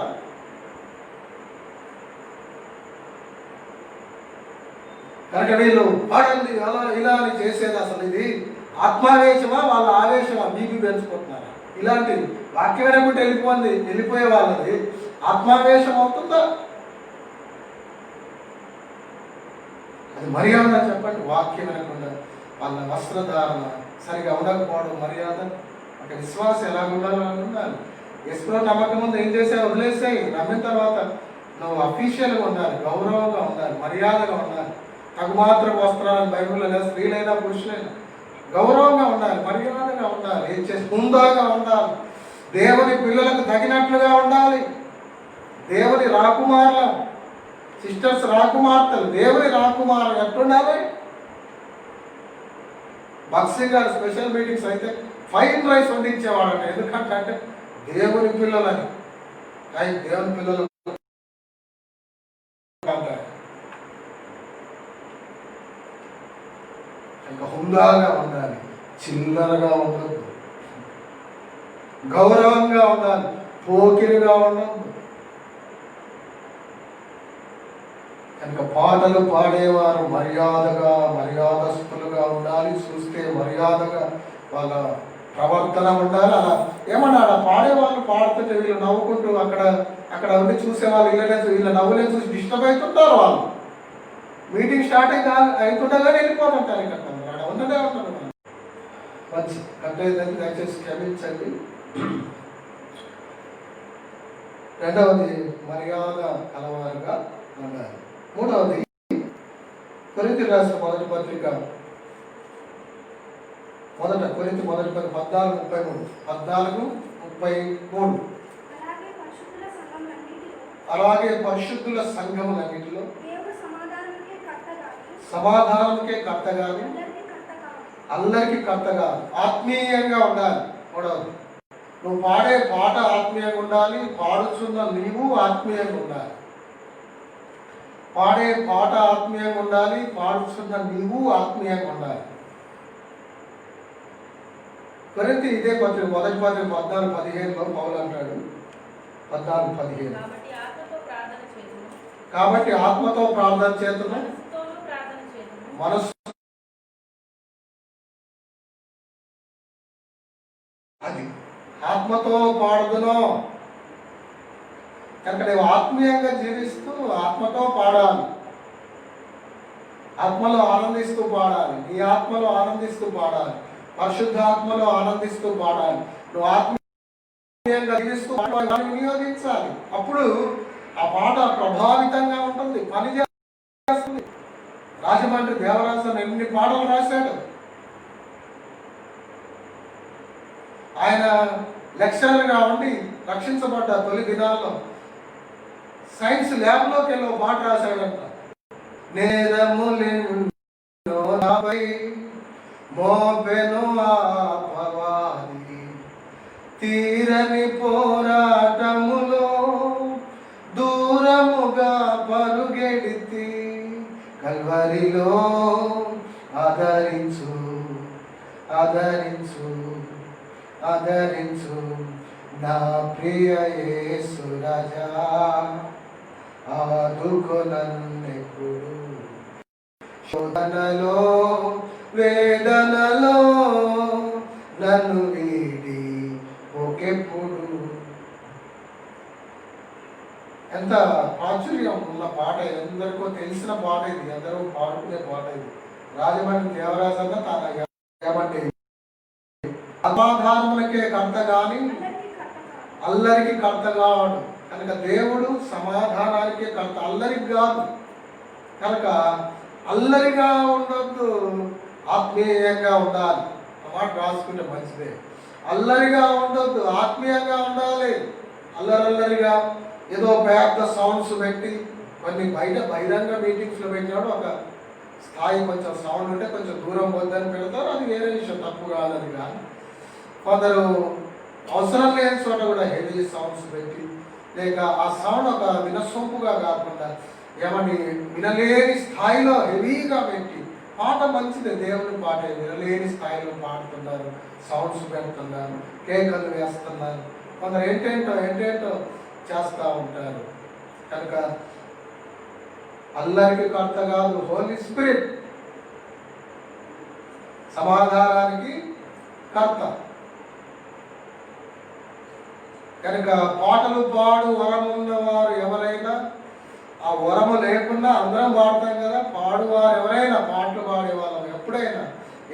కనుక వీళ్ళు పాడండి అలా ఇలా అని చేసేది అసలు ఇది ఆత్మావేశమా వాళ్ళ ఆవేశమా? బీపీ పెంచుకుంటున్నారా? ఇలాంటి వాక్యం వినకుంటే వెళ్ళిపోయే వాళ్ళది ఆత్మావేశం అవుతుందా? అది మర్యాద చెప్పండి. వాక్యం వినకుండా వాళ్ళ వస్త్రధారణ సరిగా ఉండకపోవడం మర్యాద. అంటే విశ్వాసం ఎలా ఉండాలి? ఎస్లో నమ్మకం ముందు ఏం చేసావు వదిలేసాయి. నమ్మిన తర్వాత నువ్వు అఫీషియల్గా ఉండాలి, గౌరవంగా ఉండాలి, మర్యాదగా ఉండాలి. తగుమాత్రం వస్త్రాలను బైబిల్లో లేదు, స్త్రీలైనా పురుషులైనా గౌరవంగా ఉండాలి, మర్యాదగా ఉండాలి, ఏం చేసి హుందాగా ఉండాలి, దేవుని పిల్లలకు తగినట్లుగా ఉండాలి. దేవుని రాకుమారులం, సిస్టర్స్ రాకుమార్తెలు, దేవుని రాకుమారులు ఎట్లుండాలి? బక్సీ గారు స్పెషల్ మీటింగ్స్ అయితే ఫైన్ రైస్ వండించేవాడండి. ఎందుకంటే అంటే దేవుని పిల్లలని, దేవుని పిల్లలు ఇంకా హుందాగా ఉండాలి, చిల్లరగా ఉండదు, గౌరవంగా ఉండాలి, పోకిరిగా ఉండదు. కనుక పాటలు పాడేవారు మర్యాదస్తులుగా ఉండాలి. చూస్తే మర్యాదగా వాళ్ళ ప్రవర్తన ఉండాలి. అలా ఏమన్నా పాడేవాళ్ళు పాడుతుంటే వీళ్ళు నవ్వుకుంటూ అక్కడ ఉండి చూసేవాళ్ళు వీళ్ళ నవ్వులే చూసి డిస్టర్బ్ అవుతుంటారు. వాళ్ళు మీటింగ్ స్టార్ట్ అవుతుండగానే వెళ్ళిపోతుంటారు. ఇక్కడ అక్కడ ఉండదే ఉంటారు. మంచి అంటే దయచేసి క్షమించండి. రెండవది మర్యాద కలవారుగా ఉండాలి. మూడవది కొరింథీ రాసిన మొదటి పత్రిక కొరింథీ మొదటి పత్రిక 14:33 అలాగే పరిశుద్ధుల సంఘములన్నిటిలో సమాధానముకే కర్తగాని అందరికీ కర్తగా ఆత్మీయంగా ఉండాలి. మూడవది నువ్వు పాడే పాట ఆత్మీయంగా ఉండాలి, పాడుచున్న నీవు ఆత్మీయంగా ఉండాలి. పాడే పాట ఆత్మీయంగా ఉండాలి, పాడుచున్న నీవు ఆత్మీయంగా ఉండాలి. కొరింథీ ఇదే పత్రిక మొదటి పత్రిక 14:15 పౌలు అంటాడు. 14:15 కాబట్టి ఆత్మతో ప్రార్థన చేతును మనసు అది ఆత్మతో పాడుదును. కనుక నీవు ఆత్మీయంగా జీవిస్తూ ఆత్మతో పాడాలి, ఆత్మలో ఆనందిస్తూ పాడాలి, నీ ఆత్మలో ఆనందిస్తూ పాడాలి, పరిశుద్ధాత్మలో ఆనందిస్తూ పాడాలి. నువ్వు ఆత్మీయంగా జీవిస్తూ వినియోగించాలి. అప్పుడు ఆ పాట ప్రభావితంగా ఉంటుంది, పని చేస్తుంది. రాజమండ్రి దేవరాజన్ ఎన్ని పాటలు రాశాడు. ఆయన లెక్చరర్గా ఉండి రక్షించబడ్డ తొలి దినాల్లో సైన్స్ ల్యాబ్లోకి వెళ్ళి ఒక పాట రాశాడంట. నేరములెన్నో నాపై మోపెను ఆపవాది, తీరని పోరాటములో దూరముగా పరుగెడితి, కల్వరిలో ఆదరించు ఆదరించు ఆదరించు నా ప్రియ యేసు రాజా, ఆదుకో నన్నెప్పుడు శోధనలో వేదనలో నన్ను వీడి ఒకెప్పుడు. ఎంత ప్రాచుర్యం ఉన్న పాట, ఎందరికో తెలిసిన పాట ఇది, అందరూ పాడుకునే పాట ఇది. రాజమండ్రి దేవరాజన్న తన ఏమంటే సమాధానములకే కర్త గాని అల్లరికి కర్త కావాడు. కనుక దేవుడు సమాధానానికే కర్త, అల్లరికి కాదు. కనుక అల్లరిగా ఉండొద్దు, ఆత్మీయంగా ఉండాలి. మాట రాసుకుంటే మంచిదే. అల్లరిగా ఉండొద్దు, ఆత్మీయంగా ఉండాలి. అల్లరల్లరిగా ఏదో పెద్ద సౌండ్స్ పెట్టి, కొన్ని బహిరంగ మీటింగ్స్లో పెట్టినాడు ఒక స్థాయి, కొంచెం సౌండ్ ఉంటే కొంచెం దూరం వద్దని పెడతారు, అది వేరే విషయం, తప్పు కాదని. కానీ కొందరు అవసరం లేని చోట కూడా హెవీ సౌండ్స్ పెట్టి, లేక ఆ సౌండ్ ఒక వినసొంపుగా కాకుండా ఏమని వినలేని స్థాయిలో హెవీగా పెట్టి, పాట మంచిదే, దేవుని పాటే, వినలేని స్థాయిలో పాడుతున్నారు, సౌండ్స్ పెడుతున్నారు, కేకలు వేస్తున్నారు, కొందరు ఏంటేంటో చేస్తూ ఉంటారు. కనుక అల్లరికి కర్త కాదు హోలీ స్పిరిట్, సమాధానానికి కర్త. కనుక పాటలు పాడు వరం ఉన్నవారు ఎవరైనా, ఆ వరము లేకుండా అందరం పాడతాం కదా, పాడువారు ఎవరైనా, పాటలు పాడేవాళ్ళం ఎప్పుడైనా,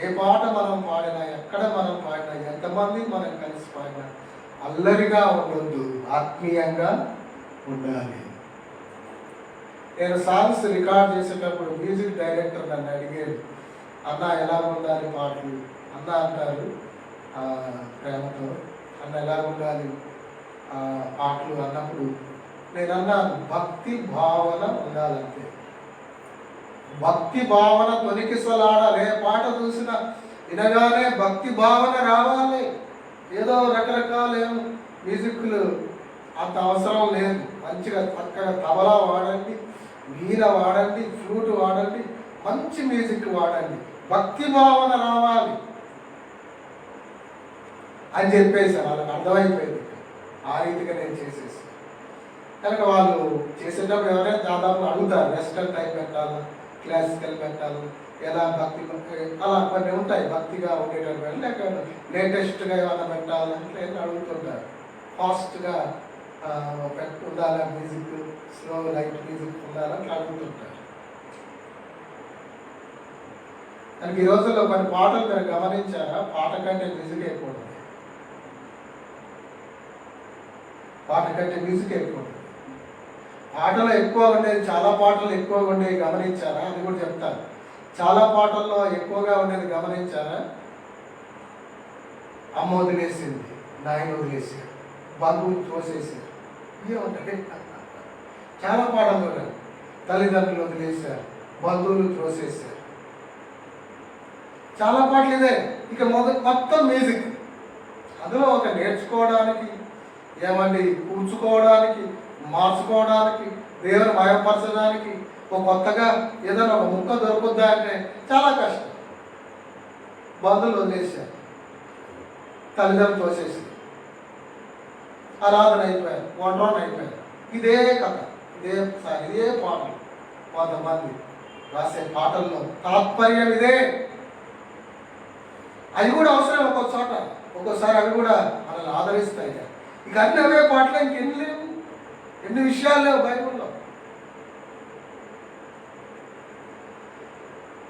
ఏ పాట మనం పాడినా, ఎక్కడ మనం పాడినా, ఎంతమంది మనం కలిసి పాడినా అల్లరిగా ఉండొద్దు, ఆత్మీయంగా ఉండాలి. నేను సాంగ్స్ రికార్డ్ చేసేటప్పుడు మ్యూజిక్ డైరెక్టర్ నన్ను అడిగాడు, అన్న ఎలా ఉండాలి పాటలు అన్న అంటారు ప్రేమతో, అన్న ఎలా ఉండాలి పాటలు అన్నప్పుడు నేను అన్నాను, భక్తి భావన ఉండాలంటే, భక్తి భావన తొలికిసలాడాలి. ఏ పాట చూసినా వినగానే భక్తి భావన రావాలి. ఏదో రకరకాల మ్యూజిక్లు అంత అవసరం లేదు. మంచిగా చక్కగా తబలా వాడండి, వీణ వాడండి, ఫ్లూట్ వాడండి, మంచి మ్యూజిక్ వాడండి, భక్తి భావన రావాలి అని చెప్పేసాను. వాళ్ళకి అర్థమైపోయింది. ఆ రీతిగా నేను చేసేసాను. కనుక వాళ్ళు చేసేటప్పుడు ఎవరైనా దాదాపు అడుగుతారు, వెస్టర్న్ టైప్ పెట్టాలా, క్లాసికల్ పెట్టాలి, ఎలా భక్తి, అలా కొన్ని ఉంటాయి భక్తిగా ఉండేటటువంటి, లేక లేటెస్ట్గా ఏమైనా పెట్టాలంటే అడుగుతుంటారు. ఫాస్ట్గా ఉండాలా మ్యూజిక్, స్లో లైట్ మ్యూజిక్ ఉండాలని అడుగుతుంటారు. కనుక ఈ రోజుల్లో కొన్ని పాటలు మీరు గమనించారా, పాట కంటే మ్యూజిక్ ఎక్కువ ఉంటుంది. పాట కంటే మ్యూజిక్ ఎక్కువ ఉంటుంది. పాటలు ఎక్కువ ఉండేది, చాలా పాటలు ఎక్కువగా ఉండేవి గమనించారా? అది కూడా చెప్తాను. చాలా పాటల్లో ఎక్కువగా ఉండేది గమనించారా? అమ్మ వదిలేసింది, నాయన వదిలేసారు, బంధువులు తోసేసారు, ఇవే ఉంటాయి. చాలా పాటలు ఉన్నాయి. తల్లిదండ్రులు వదిలేశారు, బంధువులు తోసేసారు, చాలా పాటలు ఇదే. ఇక మొత్తం మ్యూజిక్. అందులో ఒక నేర్చుకోవడానికి, ఏమండి కూర్చుకోవడానికి, మార్చుకోవడానికి, దేవుని మయపరచడానికి, ఒక కొత్తగా ఏదైనా ఒక ముక్క దొరుకుద్దా అంటే చాలా కష్టం. బంధువులు వదిలేశారు, తల్లిదండ్రులు తోసేసి ఆరాధన అయిపోయారు, ఒంటరిని అయిపోయారు. ఇదే కథ, ఇదే పాటలు. కొంతమంది రాసే పాటల్లో తాత్పర్యం ఇదే. అవి కూడా అవసరం ఒక్కొక్క చోట, ఒక్కోసారి అవి కూడా మనల్ని ఆదరిస్తాయి. ఇక అన్ని అవే పాటలు, ఇంకెన్ని లేవు, ఎన్ని విషయాలు లేవు బైబిల్లో.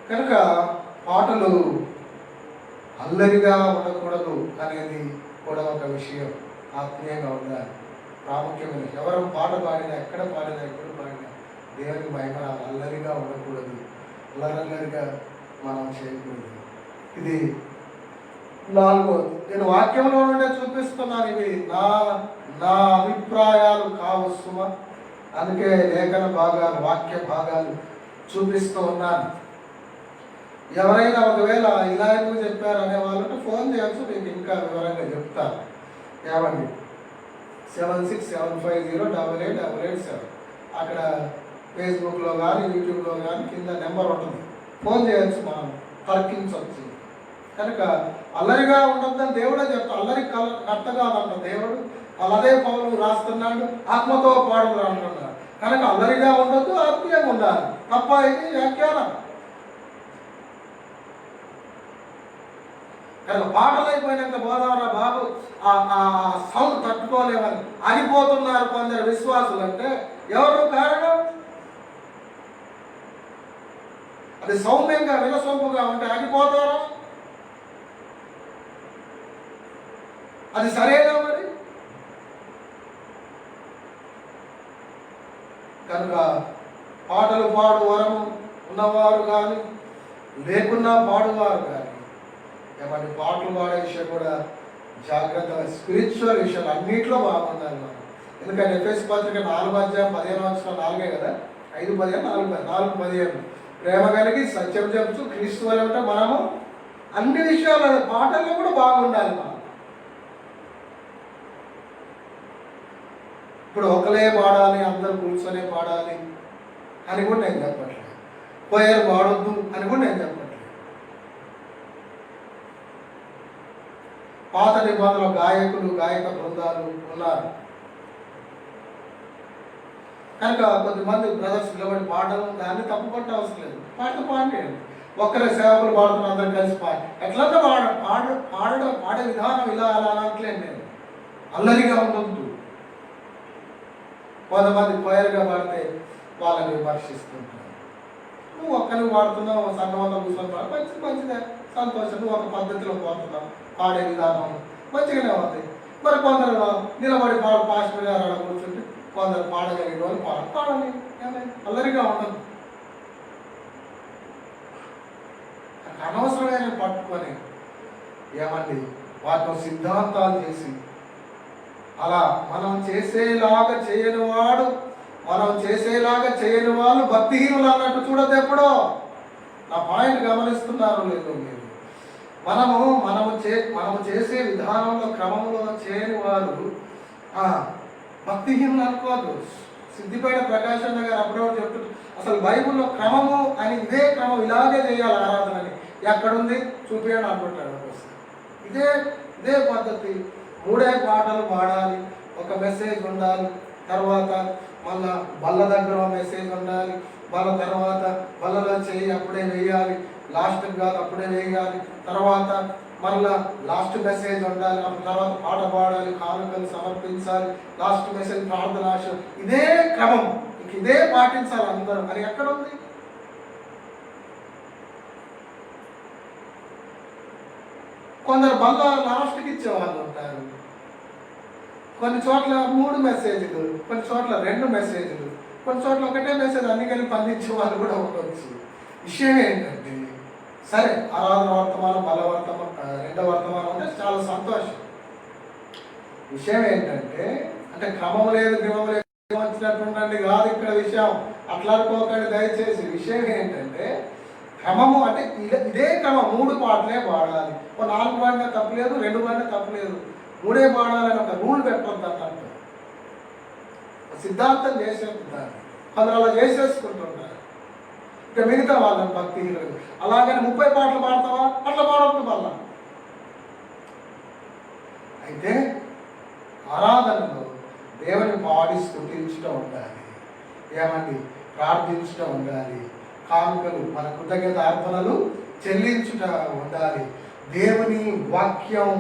కనుక పాటలు అల్లరిగా ఉండకూడదు అనేది కూడా ఒక విషయం. ఆత్మీయంగా ఉండాలి, ప్రాముఖ్యమైన. ఎవరు పాట పాడినా, ఎక్కడ పాడినా, ఎప్పుడు పాడినా దేవునికి మహిమ. అల్లరిగా ఉండకూడదు, అల్లరల్లరిగా మనం చేయకూడదు. ఇది 4. నేను వాక్యంలో నుండే చూపిస్తున్నాను. ఇవి నా అభిప్రాయాలు కావు సుమ. అందుకే లేఖన భాగాలు, వాక్య భాగాలు చూపిస్తూ ఉన్నాను. ఎవరైనా ఒకవేళ ఇలా ఎందుకు చెప్పారు అనే వాళ్ళంటే ఫోన్ చేయొచ్చు, మీకు ఇంకా వివరంగా చెప్తాను. ఏమండి 7675088887. అక్కడ ఫేస్బుక్లో కానీ యూట్యూబ్లో కానీ కింద నెంబర్ ఉంటుంది, ఫోన్ చేయొచ్చు, మనం తర్కించవచ్చు. కనుక అల్లరిగా ఉండొద్దని దేవుడే చెప్తా. అల్లరి కర్త కాదంట దేవుడు. అదే పౌలు రాస్తున్నాడు, ఆత్మతో పాడులు అంటున్నాడు. కనుక అల్లరిగా ఉండొద్దు, ఆత్మీయంగా ఉండాలి. తప్ప ఇది వ్యాఖ్యానం. కనుక పాటలు అయిపోయినాక బోధవరా బాబు ఆ సౌండ్ తట్టుకోలేమని ఆగిపోతున్నారు కొందరు విశ్వాసులు. అంటే ఎవరు కారణం? అది సౌమ్యంగా వినసొంపుగా ఉంటే ఆగిపోతారా? అది సరేనా మరి? కనుక పాటలు పాడు వరము ఉన్నవారు కానీ, లేకున్నా పాడువారు కానీ, ఏమంటే పాటలు పాడే విషయం కూడా జాగ్రత్త. స్పిరిచువల్ విషయాలు అన్నింటిలో బాగుండాలి మనం. ఎందుకంటే ఎఫెసీ పత్రిక 4:15 4 కదా, 5:15 4:15 ప్రేమ కలిగి సత్యం చెప్తూ క్రీస్తు వలె ఉంటే మనము అన్ని విషయాలు పాటల్లో కూడా బాగుండాలి మనం. ఇప్పుడు ఒకలే పాడాలి, అందరూ కూర్చొనే పాడాలి అని కూడా నేను చెప్పట్లేదు. కొయర్ పాడొద్దు అని కూడా నేను చెప్పట్లేదు. పాత నిబంధనలో గాయకులు, గాయక బృందాలు ఉన్నారు. కనుక కొద్దిమంది బ్రదర్స్ నిలబడి పాడడం, దాన్ని తప్పు పట్ట అవసరం లేదు. పాడండి. ఒక్కరే సేవకులు పాడుతున్న అందరూ కలిసి ఎట్లంతా పాడే విధానం ఇలా అలా అనట్లేదు నేను. అల్లరిగా ఉండొద్దు. కొంతమంది కొయర్గా పాడితే వాళ్ళని విమర్శిస్తుంటారు. నువ్వు ఒక్కరికి పాడుతున్నావు, సంఘంలో కూర్చొని మంచిదే, సంతోషం. నువ్వు ఒక పద్ధతిలో పోతున్నావు, పాడే విధానం మంచిగానే ఉంది. మరి కొందరు నిలబడి పాస్టర్ గారు అలా కూర్చుంటే కొందరు పాడగలిగిన వాళ్ళు పాడాలి. అల్లరిగా ఉండదు. అనవసరమైన పట్టుకొని ఏమండి వాటిలో సిద్ధాంతాలు చేసి అలా మనం చేసేలాగా చేయని వాళ్ళు భక్తిహీనులు అన్నట్టు చూడదు. ఎప్పుడో నా పాయింట్ గమనిస్తున్నారు లేదు మీరు? మనము చేసే విధానంలో, క్రమంలో చేయని వారు భక్తిహీనులు అనుకోదు. సిద్దిపేట ప్రకాశన్న గారు అప్పుడప్పుడు చెప్తుంటారు, అసలు బైబిల్లో క్రమము అని ఇదే క్రమం, ఇలాగే చేయాలి ఆరాధనని ఎక్కడుంది చూపించండి అనుకుంటాడు. ఇదే పద్ధతి. 3 పాటలు పాడాలి, ఒక మెసేజ్ ఉండాలి, తర్వాత మళ్ళా బల్ల దగ్గర మెసేజ్ ఉండాలి, బల్ల తర్వాత బల్లలో చేయి అప్పుడే వేయాలి, లాస్ట్ కాదు అప్పుడే వేయాలి, తర్వాత మళ్ళా లాస్ట్ మెసేజ్ ఉండాలి, తర్వాత పాట పాడాలి, కానుకలు సమర్పించాలి, లాస్ట్ మెసేజ్ ప్రార్థన. ఇదే క్రమం, ఇదే పాటించాలి అందరూ అని ఎక్కడ ఉంది? కొందరు బల్ల లాస్ట్కి ఇచ్చేవాళ్ళు ఉంటారు, కొన్ని చోట్ల 3 మెసేజ్లు, కొన్ని చోట్ల 2 మెసేజ్లు, కొన్ని చోట్ల ఒకటే మెసేజ్ అన్ని కలిపి అందించే వాళ్ళు కూడా ఉండవచ్చు. విషయం ఏంటంటే, సరే ఆరాధన వర్తమానం, బల వర్తమానం, రెండవ వర్తమానం అంటే చాలా సంతోషం. విషయం ఏంటంటే, అంటే క్రమం లేదు, క్రమం లేదు వచ్చినట్టుండండి కాదు ఇక్కడ విషయం. అట్లా అనుకోకండి దయచేసి. విషయం ఏంటంటే, క్రమము అంటే ఇదే క్రమం. 3 పాటలే పాడాలి. 4 పాడినా తప్పలేదు, 2 పాడినా తప్పలేదు, 3 పాడాలని ఒక రూల్ పెట్టొద్దు అన్నట్టు. సిద్ధాంతం చేసేస్తున్నారు, కొందరు అలా చేసేసుకుంటున్నారు. ఇక మిగతా వాళ్ళని భక్తి అలాగని 30 పాటలు పాడతావా, అట్లా పాడవద్దు మళ్ళా. అయితే ఆరాధనలో దేవుని పాడి స్తుతించడం ఉండాలి, ఏమండి ప్రార్థించడం ఉండాలి, కానుకలు మన కృతజ్ఞత అర్పణలు చెల్లించుట ఉండాలి, దేవుని వాక్యం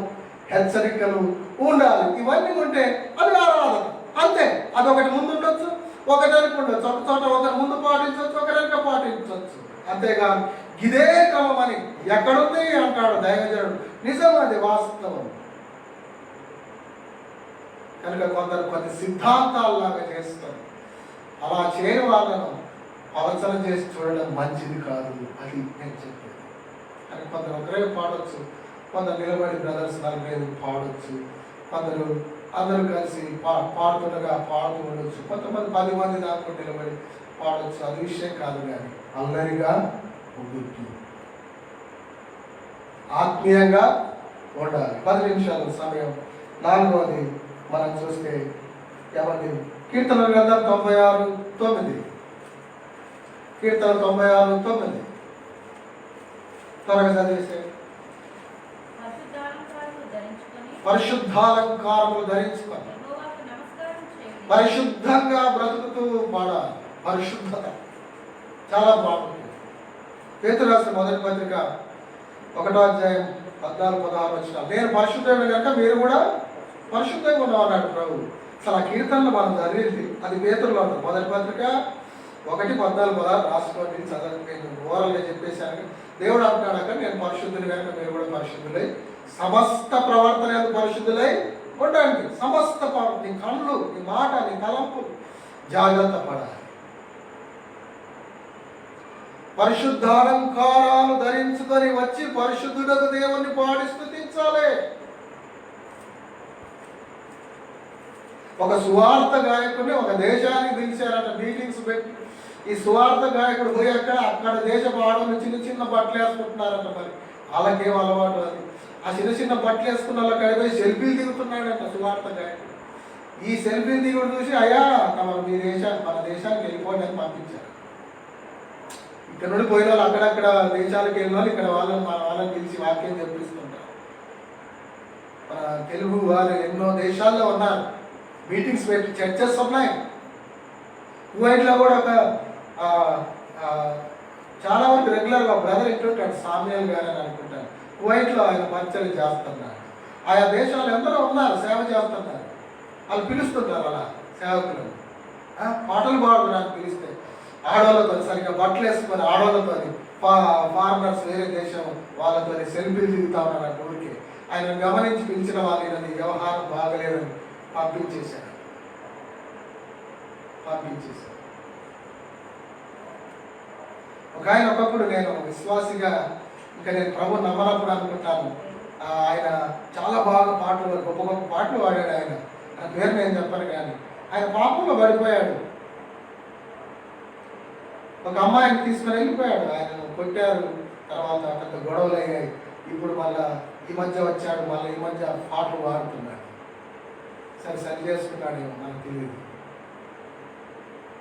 హెచ్చరికలు ఉండాలి. ఇవన్నీ ఉంటే అది ఆరాధన అంతే. అదొకటి ముందు ఉండొచ్చు, ఒకటి వెనక ఉండొచ్చు, ఒక చోట ఒకరి ముందు పాటించవచ్చు, ఒకరి వెనక పాటించవచ్చు. అంతేగాని ఇదే క్రమం అని ఎక్కడుంది అంటాడు దైవజనుడు. నిజం, అది వాస్తవం. కనుక కొందరు కొన్ని సిద్ధాంతాలలాగా చేస్తారు. అలా చేయని వాళ్ళను ఆలోచన చేసి చూడడం మంచిది కాదు, అది నేను చెప్పేది. కానీ కొందరు ఒకరే పాడవచ్చు, కొందరు నిలబడి బ్రదర్స్ 4-5 పాడవచ్చు, కొందరు అందరూ కలిసి పాడుతుండగా పాడుతూ ఉండొచ్చు, కొంతమంది 10 మంది దాకా నిలబడి పాడవచ్చు. అది విషయం కాదు. కానీ అల్లరిగా ఉండొద్దు, ఆత్మీయంగా ఉండాలి. 10 నిమిషాలు సమయం. 4వది మనం చూస్తే ఏమండి, కీర్తన గ్రంథం 96:9. కీర్తన 96:9 త్వరగా చదివేసే. పరిశుద్ధాలంకారములు ధరించుకొని పరిశుద్ధంగా బ్రతుకుతూ పాడాలి. పరిశుద్ధత చాలా బాగుంటుంది. పేతురు రాసిన మొదటి పత్రిక 1వ అధ్యాయం 14-16 వచనాలు. నేను పరిశుద్ధమైన కనుక మీరు కూడా పరిశుద్ధంగా ఉన్నామన్నాడు ప్రభు. అసలు ఆ కీర్తనలు మనం చదివింది అది పేతురులో ఉంటుంది. మొదటి పత్రిక 1:14-16 రాసుకోండి, చదవండి. నేను ఓరల్గా చెప్పేశాను. దేవుడు అంటున్నాడు అక్కడ, నేను పరిశుద్ధుని కనుక మీరు కూడా పరిశుద్ధులై సమస్త ప్రవర్తన పరిశుద్ధులై ఉండండి. సమస్త నీ కళ్ళు, నీ మాట, నీ తలంపు జాగ్రత్త పడాలి. పరిశుద్ధాలంకారాలు ధరించుకొని వచ్చి పరిశుద్ధుడకు దేవుణ్ణి పాడి స్తుతించాలి. ఒక సువార్త గాయకుడిని ఒక దేశానికి పిలిచారట, మీటింగ్స్ పెట్టి. ఈ సువార్త గాయకుడు పోయి అక్కడ దేశ పాడలు చిన్న చిన్న బట్టలు వేసుకుంటున్నారట. మరి వాళ్ళకేం అలవాటు అది. ఆ చిన్న చిన్న బట్టలు వేసుకున్న వాళ్ళకి అడిపోయి సెల్ఫీలు దిగుతున్నాడట సువార్త గాయకుడు. ఈ సెల్ఫీలు దిగుడు చూసి అయ్యా మన దేశానికి వెళ్ళిపోండి అని పంపించారు. ఇక్కడ నుండి పోయిన వాళ్ళు అక్కడక్కడ దేశాలకు వెళ్ళిన వాళ్ళు ఇక్కడ వాళ్ళని పిలిచి వాక్యం చెప్పిస్తుంటారు. మన తెలుగు వాళ్ళు ఎన్నో దేశాల్లో ఉన్నారు, మీటింగ్స్ పెట్టి చర్చెస్ ఉన్నాయి. కువైట్లో కూడా ఒక చాలా వరకు రెగ్యులర్గా బ్రదర్ ఇంటుంటాడు, సామ్యాల్ గారు అని అనుకుంటాను. కువైట్లో ఆయన పరిచయం చేస్తున్నారు. ఆయా దేశాలు ఎందరో ఉన్నారు, సేవ చేస్తున్నారు. వాళ్ళు పిలుస్తుంటారు అలా సేవకులు. పాటలు పాడుతున్నారు పిలిస్తే. ఆడవాళ్ళతో సరిగ్గా బట్టలు వేసుకొని ఆడవాళ్ళతో ఫారినర్స్ వేరే దేశం వాళ్ళతో సెల్ఫీలు దిగుతా ఉన్నారు. ఊరికి ఆయన గమనించి పిలిచిన వాళ్ళు వ్యవహారం బాగలేదని పంపించేశారు. ఒక ఆయన ఒకప్పుడు నేను విశ్వాసిగా ఇంకా నేను ప్రభు నమ్మనప్పుడు అనుకుంటాను, ఆయన చాలా బాగా పాటలు గొప్ప గొప్ప పాటలు పాడాడు. ఆయన పేరు నేను చెప్పను, కానీ ఆయన పాపంలో పడిపోయాడు. ఒక అమ్మాయిని తీసుకొని వెళ్ళిపోయాడు. ఆయన కొట్టారు, తర్వాత పెద్ద గొడవలు అయ్యాయి. ఇప్పుడు మళ్ళా ఈ మధ్య వచ్చాడు, మళ్ళీ ఈ మధ్య పాటలు పాడుతున్నాడు. సరి చేసుకుంటాడేమో నాకు తెలియదు.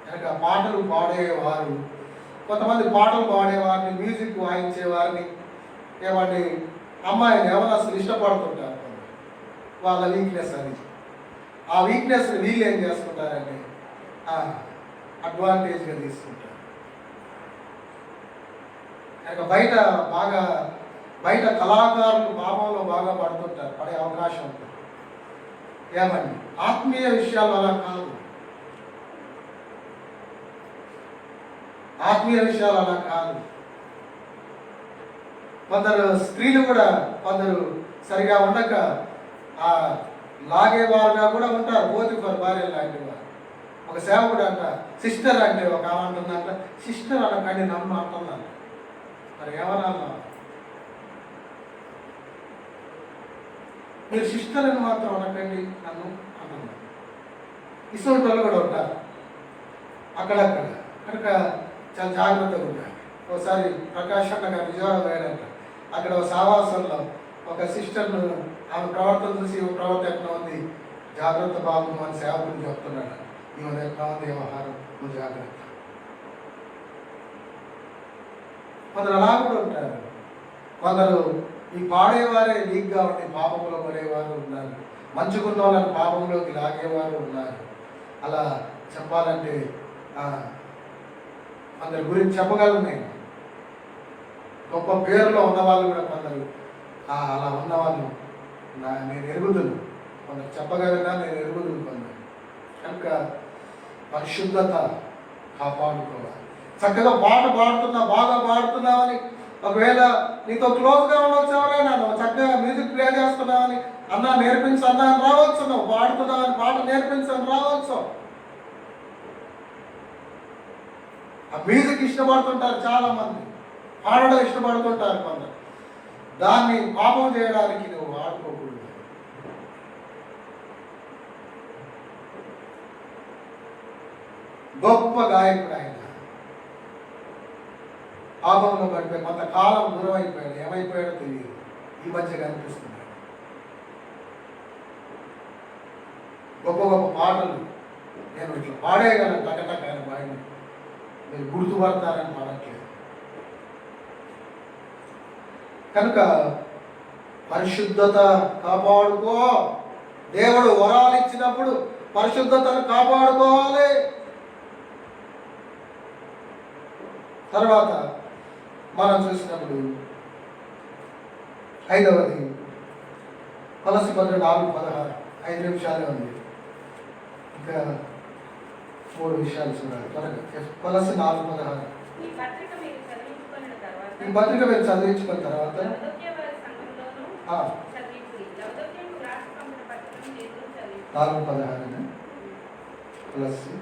కనుక పాటలు పాడేవారు, కొంతమంది పాటలు పాడేవారిని, మ్యూజిక్ వాయించేవారిని, ఏమంటే అమ్మాయిని ఎవరు అసలు ఇష్టపడుతుంటారు. వాళ్ళ వీక్నెస్ అది. ఆ వీక్నెస్ని వీళ్ళు ఏం చేసుకుంటారండి, అడ్వాంటేజ్గా తీసుకుంటారు. కనుక బయట కళాకారులు పాపంలో బాగా పడుతుంటారు, పడే అవకాశం ఉంటుంది. ఏమండి ఆత్మీయ విషయాలు అలా కాదు, ఆత్మీయ విషయాలు అలా కాదు. కొందరు స్త్రీలు కూడా కొందరు సరిగా ఉండక లాగేవారుగా కూడా ఉంటారు. పోతిఫర్ భార్య లాంటి వారు. ఒక సేవకుడు అంట, సిస్టర్ అంటే ఒక ఆమె అంటుందంట, సిస్టర్ అనకండి నన్ను అంటుందంట. మరి ఏమన్నా మీరు సిస్టర్ అని మాత్రం అనకండి నన్ను అంటున్నాను. ఇటువంటి వాళ్ళు కూడా ఉంటారు అక్కడక్కడ. కనుక చాలా జాగ్రత్తగా ఉండాలి. ఒకసారి ప్రకాష్ అన్న గారు విజయవాడ పోయాడంట. అక్కడ ఒక సావాసంలో ఒక సిస్టర్ను ఆమె ప్రవర్తన చూసి ప్రవర్తన ఎట్లా ఉంది, జాగ్రత్త బాబు అని సేవకుడు చెప్తున్నాడు. ఈమె ఎట్లా ఉంది వ్యవహారం, నువ్వు జాగ్రత్త. కొందరు అలా కూడా ఉంటారు. కొందరు ఈ పాడేవారే వీక్గా ఉండి పాపంలో పడేవారు ఉన్నారు. మంచుకున్న వాళ్ళని పాపంలోకి లాగేవారు ఉన్నారు. అలా చెప్పాలంటే అందరి గురించి చెప్పగలను నేను. గొప్ప పేరులో ఉన్నవాళ్ళు కూడా కొందరు అలా ఉన్నవాళ్ళు నేను ఎరుగుదును. కొందరు చెప్పగలిగినా నేను ఎరుగుదును కొందరు. కనుక పరిశుద్ధత కాపాడుకోవాలి. చక్కగా పాట పాడుతున్నా, బాగా పాడుతున్నామని, ఒకవేళ నీతో క్లోజ్గా ఉండవచ్చు ఎవరైనా, నువ్వు చక్కగా మ్యూజిక్ ప్లే చేస్తున్నావని అన్నా నేర్పించన్నా అని రావచ్చు, నువ్వు పాడుతున్నావని పాట నేర్పించని రావచ్చు. ఆ మ్యూజిక్ ఇష్టపడుతుంటారు చాలామంది, పాడడం ఇష్టపడుతుంటారు కొందరు. దాన్ని పాపం చేయడానికి నువ్వు వాడుకోకూడదు. గొప్ప గాయకుడు ఆయన. పాపంలో పడిపోయి కొంతకాలం దూరం అయిపోయాడు. ఏమైపోయాడో తెలియదు. ఈ మధ్య కనిపిస్తున్నాడు. గొప్ప గొప్ప పాటలు నేను ఇట్లా పాడేయగలను టకటక ఆయన బాయిని. మీరు గుర్తుపడతారని పాడట్లేదు. కనుక పరిశుద్ధత కాపాడుకో. దేవుడు వరాలు ఇచ్చినప్పుడు పరిశుద్ధతను కాపాడుకోవాలి. తర్వాత మనం చూసినప్పుడు 5వది కొలస్సీ పత్రిక 4:16. 5 నిమిషాలే ఉంది, ఇంకా 3 విషయాలు చూడాలి త్వరగా. కొలస్సీ 4:16. ఈ పత్రిక మీరు చదివించుకున్న తర్వాత ఆ 4:16 కొలస్సీ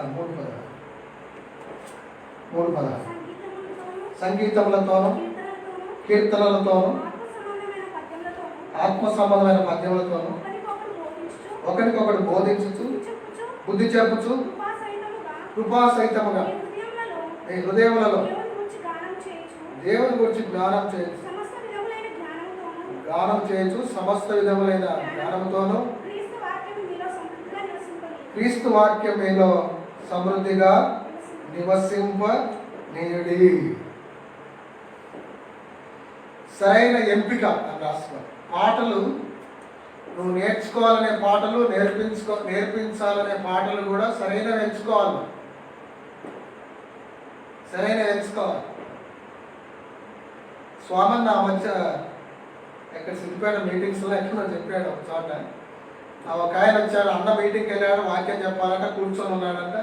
3:16 సంగీతములతోనూ కీర్తనలతోనూ ఆత్మ సంబంధమైన పద్యములతోనూ ఒకరికొకడు బోధించుచు బుద్ధి చెప్పుచు కృపా సహితముగా మీ హృదయములలో దేవుని గురించి జ్ఞానం చేయొచ్చు. సమస్త విధములైన జ్ఞానంతోనూ క్రీస్తు వాక్యం మీలో సమృద్ధిగా నివసింపనీయుడి. సరైన ఎంపిక అని రాసుకోవాలి. పాటలు నువ్వు నేర్చుకోవాలనే పాటలు, నేర్పించాలనే పాటలు కూడా సరైనవి ఎంచుకోవాలి. ఎంచుకోవాలి. స్వామన్ నా మధ్య ఎక్కడ సిద్ధిపేట మీటింగ్స్లో ఎక్కడో చెప్పాడు ఒక చోట. ఒక ఆయన వచ్చాడు, అన్న మీటింగ్కి వెళ్ళాడు, వాక్యం చెప్పాలంటే కూర్చొని ఉన్నాడంట.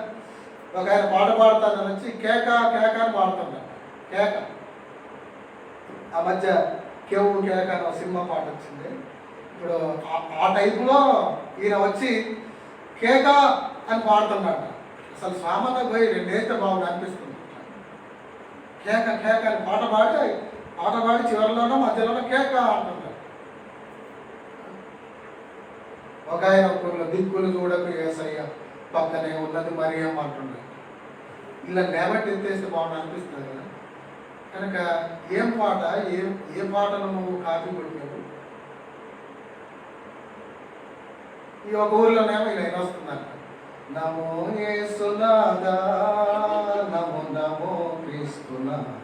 ఒక ఆయన పాట పాడతానని వచ్చి కేక కేక అని పాడుతున్నాడు. కేక. ఆ మధ్య కేవు కేక అని ఒక సినిమా పాట వచ్చింది. ఇప్పుడు ఆ టైపులో ఈయన వచ్చి కేక అని పాడుతున్నాడు. అసలు సామాన్య పోయి 2 వేస్తే బాగుంది అనిపిస్తుంది. కేక కేక అని పాట పాడి చివరిలోనో మధ్యలోనో కేక అంటున్నాడు. ఒక ఆయన కొన్ని దిక్కులు చూడకు యేసయ్య పక్కనే ఉన్నది మరి ఏమంటున్నాడు. ఇలా నేబట్టి ఎత్తేస్తే బాగుంది అనిపిస్తుంది కదా. కనుక ఏం పాట, ఏ పాటను నువ్వు కాపీ కొట్టావు? ఈ ఒక ఊరిలోనేమో ఇలా వస్తుందంట, నమో యేసునాథా నమో నమో క్రీస్తునాథా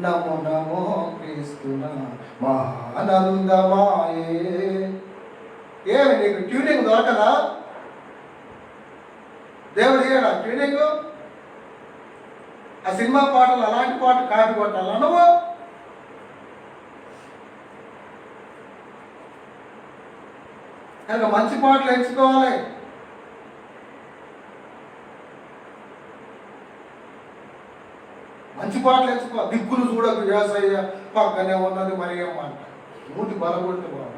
నమో నమో క్రీస్తునాథా మా ఆనందమాయే. ఏమి నీకు ట్యూనింగ్ దొరకదా? దేవుడు ఇయ్యడా ట్యూనింగ్? ఆ సినిమా పాటలు అలాంటి పాట కాపీ కొట్టాలా నువ్వు? కనుక మంచి పాటలు ఎంచుకోవాలి. మంచి పాటలు ఎంచుకోవాలి. దిక్కులు చూడకు యేసయ్య పక్కనే ఉన్నది మరి ఏమంట. మూతి బలగొట్టి బాగుంది.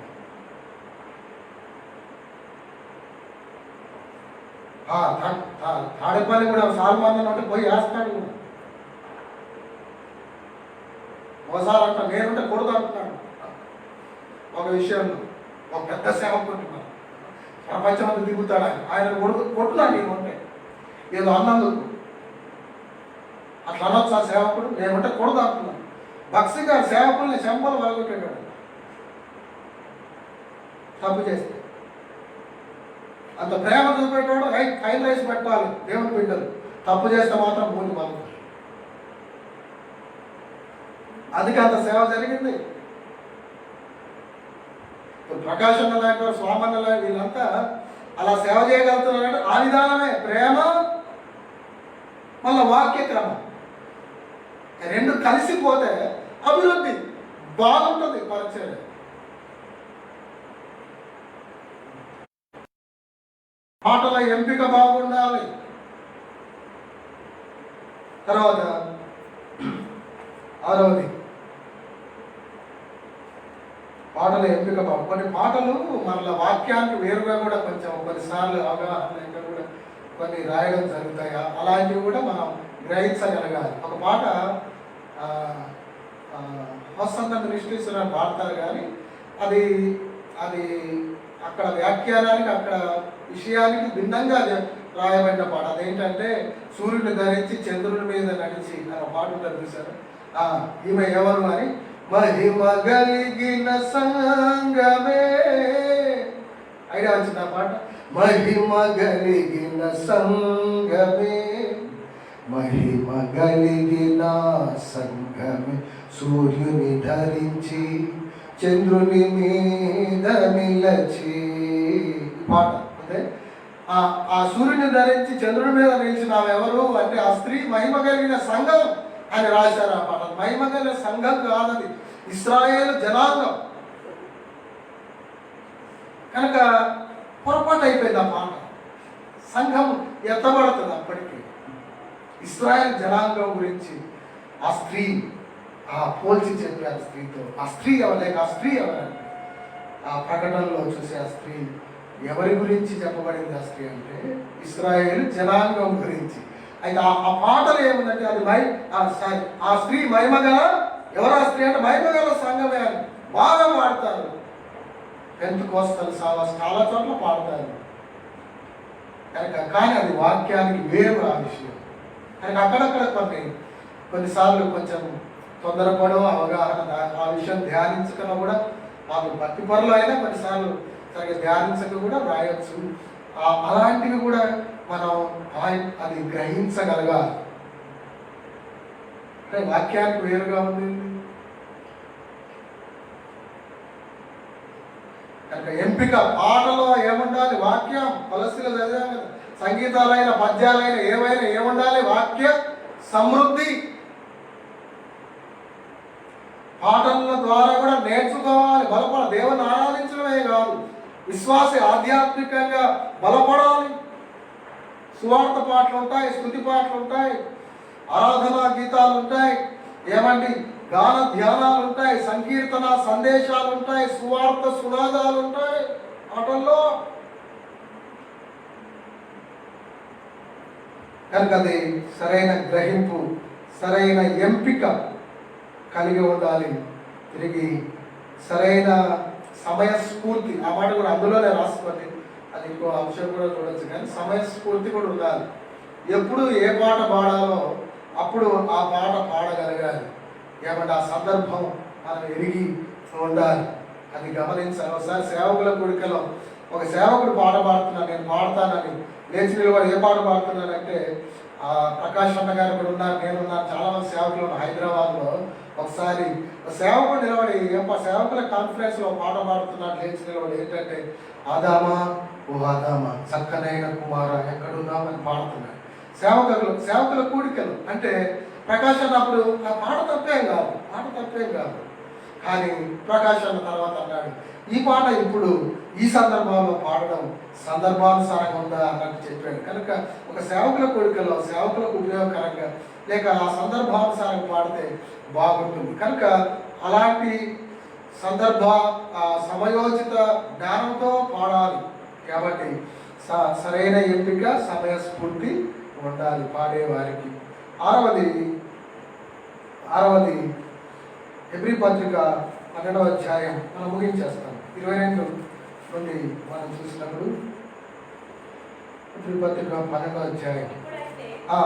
తాడేపల్లి కూడా సాల్మాన్ అంటే పోయి వేస్తాడు కూడా. ఒకసారి అంట నేనుంటే కొడుకు అంటున్నాడు ఒక విషయంలో, ఒక పెద్ద సేవ కొట్టున్నాను ప్రపంచం అంతా దిగుతాడు ఆయన కొట్టున్నాడు నేను ఉంటే ఏదో అన్నందుకు. అట్లా అనొచ్చు ఆ సేవకుడు, నేనుంటే కొడుకు అంటున్నాను. భక్సి గారు సేవకుల్ని చెంపలు వరగొట్టాడు తప్పు చేస్తే. అంత ప్రేమ చూపేటోడు ఫైన్ రైస్ పెట్టాలి దేవుని బిడ్డలు, తప్పు చేస్తే మాత్రం భూమి బాగుంది. అందుకే అంత సేవ జరిగింది. ప్రకాశం లాంటి వారు, స్వామన్న లాంటి వీళ్ళంతా అలా సేవ చేయగలుగుతున్నారంటే ఆ విధానమే ప్రేమ మళ్ళీ వాక్యక్రమం రెండు కలిసిపోతే అభివృద్ధి బాగుంటుంది పరిచయం. పాటల ఎంపిక బాగుండాలి. తర్వాత 6వది పాటల ఎంపిక బాగు. కొన్ని పాటలు మళ్ళీ వాక్యానికి వేరుగా కూడా కొంచెం కొన్నిసార్లు అవగాహన లేక కూడా కొన్ని రాయడం జరుగుతాయి. అలాంటివి కూడా మనం గ్రహించగలగాలి. ఒక పాట వసంత నిష్ఠిస్తున్న పాడతారు కానీ అది అది అక్కడ వ్యాఖ్యానానికి అక్కడ విషయానికి భిన్నంగా రాయబడిన పాట. అదేంటంటే సూర్యుని ధరించి చంద్రుని మీద నడిచి అనే పాట ఉంటుంది చూసారు. ఈమె ఎవరు అని, మహిమ కలిగిన సంగమే, ఐడియా వచ్చింది ఆ పాట. మహిమ కలిగిన సంగమే, మహిమ కలిగిన సంగమే, సూర్యుని ధరించి చంద్రుని మీద నిలచి. పాట అంటే ఆ సూర్యుని ధరించి చంద్రుడి మీద నిలిచిన ఎవరు అంటే ఆ స్త్రీ మహిమ కలిగిన సంఘం అని రాశారు ఆ పాట. మహిమ కలిగిన సంఘం కాదది, ఇశ్రాయేలు జనాంగం. కనుక పొరపాటు అయిపోయింది ఆ పాట. సంఘం ఎత్తబడుతుంది అప్పటికి. ఇశ్రాయేల్ జనాంగం గురించి ఆ స్త్రీ పోల్చి చెప్పారు స్త్రీతో. ఆ స్త్రీ ఎవరు, ఆ స్త్రీ ఎవరంటే ఆ ప్రకటనలో చూసే ఆ స్త్రీ ఎవరి గురించి చెప్పబడింది? ఆ స్త్రీ అంటే ఇశ్రాయేలు జనాంగం గురించి. అయితే ఆ పాటలు ఏముందంటే అది ఆ స్త్రీ మహిమగల, ఎవరు ఆ స్త్రీ అంటే మహిమగల సంఘమే అని బాగా పాడతారు. పెంతెకోస్తలు చాలా చోట్ల పాడతారు కనుక. కానీ అది వాక్యానికి వేరు ఆ విషయం. కనుక అక్కడక్కడ కొన్నిసార్లు కొంచెం తొందరపడో అవగాహన ఆ విషయం ధ్యానించకుండా కూడా మాకు భక్తి పరులు అయినా కొన్నిసార్లు సరిగ్గా ధ్యానించక కూడా రాయొచ్చు. అలాంటివి కూడా మనం అది గ్రహించగలగాలి. అంటే వాక్యానికి వేరుగా ఉంది కనుక ఎంపిక. పాటలో ఏముండాలి? వాక్యం. కొలస్సీలో చదివాం కదా, సంగీతాలైన పద్యాలైన ఏవైనా ఏముండాలి? వాక్య సమృద్ధి. పాటల ద్వారా కూడా నేర్చుకోవాలి, దేవుని ఆరాధించడమే కాదు, విశ్వాస ఆధ్యాత్మికంగా బలపడాలి. సువార్త పాటలు ఉంటాయి, స్తుతి పాటలు ఉంటాయి, ఆరాధనా గీతాలు ఉంటాయి, ఏమండి గాన ధ్యానాలు ఉంటాయి, సంకీర్తన సందేశాలు ఉంటాయి, సువార్త సునాదాలు ఉంటాయి పాటల్లో. కనుక అది సరైన గ్రహింపు, సరైన ఎంపిక కలిగి ఉండాలి. తిరిగి సరైన సమయస్ఫూర్తి, ఆ మాట కూడా అందులోనే రాసుకోండి, అది ఇంకో అంశం కూడా చూడొచ్చు. కానీ సమయస్ఫూర్తి కూడా ఉండాలి. ఎప్పుడు ఏ పాట పాడాలో అప్పుడు ఆ పాట పాడగలగాలి. ఏమంటే ఆ సందర్భం మనం ఎరిగి ఉండాలి. అది గమనించాలి. ఒకసారి సేవకుల కూడికలో ఒక సేవకుడు పాట పాడుతున్నాను, నేను పాడతానని లేచి నిలబడి ఏ పాట పాడుతున్నానంటే ప్రకాష్ అన్న గారు కూడా ఉన్నారు, నేనున్నాను, చాలామంది సేవకులు ఉన్నారు హైదరాబాద్లో. ఒకసారి సేవకుడు నిలబడి సేవకుల కాన్ఫరెన్స్లో పాట పాడుతున్నాడు లేచి నిలబడి. ఏంటంటే ఆదామా ఓ ఆదామా చక్కనైన కుమార ఎక్కడున్నామని పాడుతున్నాడు. సేవకుల కూడికలు అంటే ప్రకాష్ అన్నప్పుడు ఆ పాట తప్పేం కాదు. కానీ ప్రకాష్ అన్న తర్వాత అన్నాడు, ఈ పాట ఇప్పుడు ఈ సందర్భంలో పాడడం సందర్భానుసారంగా ఉందా అన్నట్టు చెప్పాడు. కనుక ఒక సేవకుల కోరికలో సేవకులకు ఉపయోగకరంగా లేక ఆ సందర్భానుసారంగా పాడితే బాగుంటుంది. కనుక అలాంటి సందర్భ సమయోచిత జ్ఞానంతో పాడాలి. కాబట్టి సరైన ఎంపిక, సమయస్ఫూర్తి ఉండాలి పాడేవారికి. ఆరవది హెబ్రీ పత్రిక 12వ అధ్యాయం మనం ముగించేస్తాం. 22 నుండి మనం చూసినప్పుడు హెబ్రీ పత్రిక 12వ అధ్యాయం. ఇప్పుడైతే ఆ,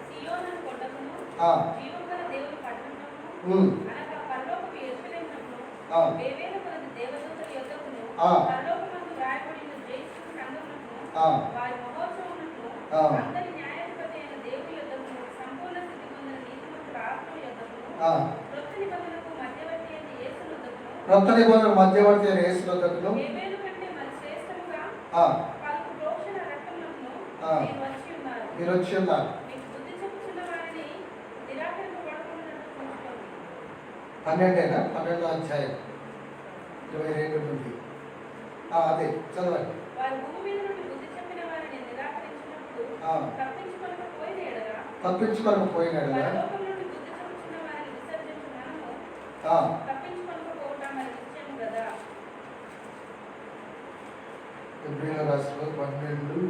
సీయోను కొండకును, ఆ, జీవముగల దేవుని పట్టణమును, ఉమ్, అనగా పరలోకపు యెరూషలేమునకును, ఆ, వేవేల కొలది దేవదూతల యొద్దకును, ఆ. పరలోకమందు వ్రాయబడిన జయశ్రీ సంఘమునకును, ఆ. వారి మహోత్సవమునకును, ఆ. అందరి న్యాయాధిపతి అయిన దేవుని యొద్దకును, సంపూర్ణ స్థితి పొందిన నీతిమంతుల ఆత్మ యొద్దకును, ఆ. క్రొత్త నిబంధనకు మధ్యవర్తి అయిన యేసు యొద్దకును, క్రొత్త నిబంధన మధ్యవర్తి అయిన యేసు యొద్దకును, వేవేలు కంటే మరి శ్రేష్టముగా ఆ, పలుకు ప్రోక్షణ రక్తమునకును ఆ. నేను వచ్చి ఉన్నాను. మీరు వచ్చి ఉన్నారు. మీకు బుద్ధి చెప్పుచున్న వారిని నిరాకరింపబడకున్నట్టు చూసుకోండి. 12వ అధ్యాయం 22 నుండి. అదే చదవండి. వారు భూమి మీద నుండి బుద్ధి చెప్పిన వారిని నిరాకరించినప్పుడు ఆ. తప్పించుకొనకపోయిన ఎడల తప్పించుకోకపోయినాడుగా. పరలోకం నుండి బుద్ధి చెప్పుచున్న వారిని విసర్జించు మనము ఆ, తప్పించుకొనకపోవటం మరి నిశ్చయం కదా. హెబ్రీయుల రాసిన 12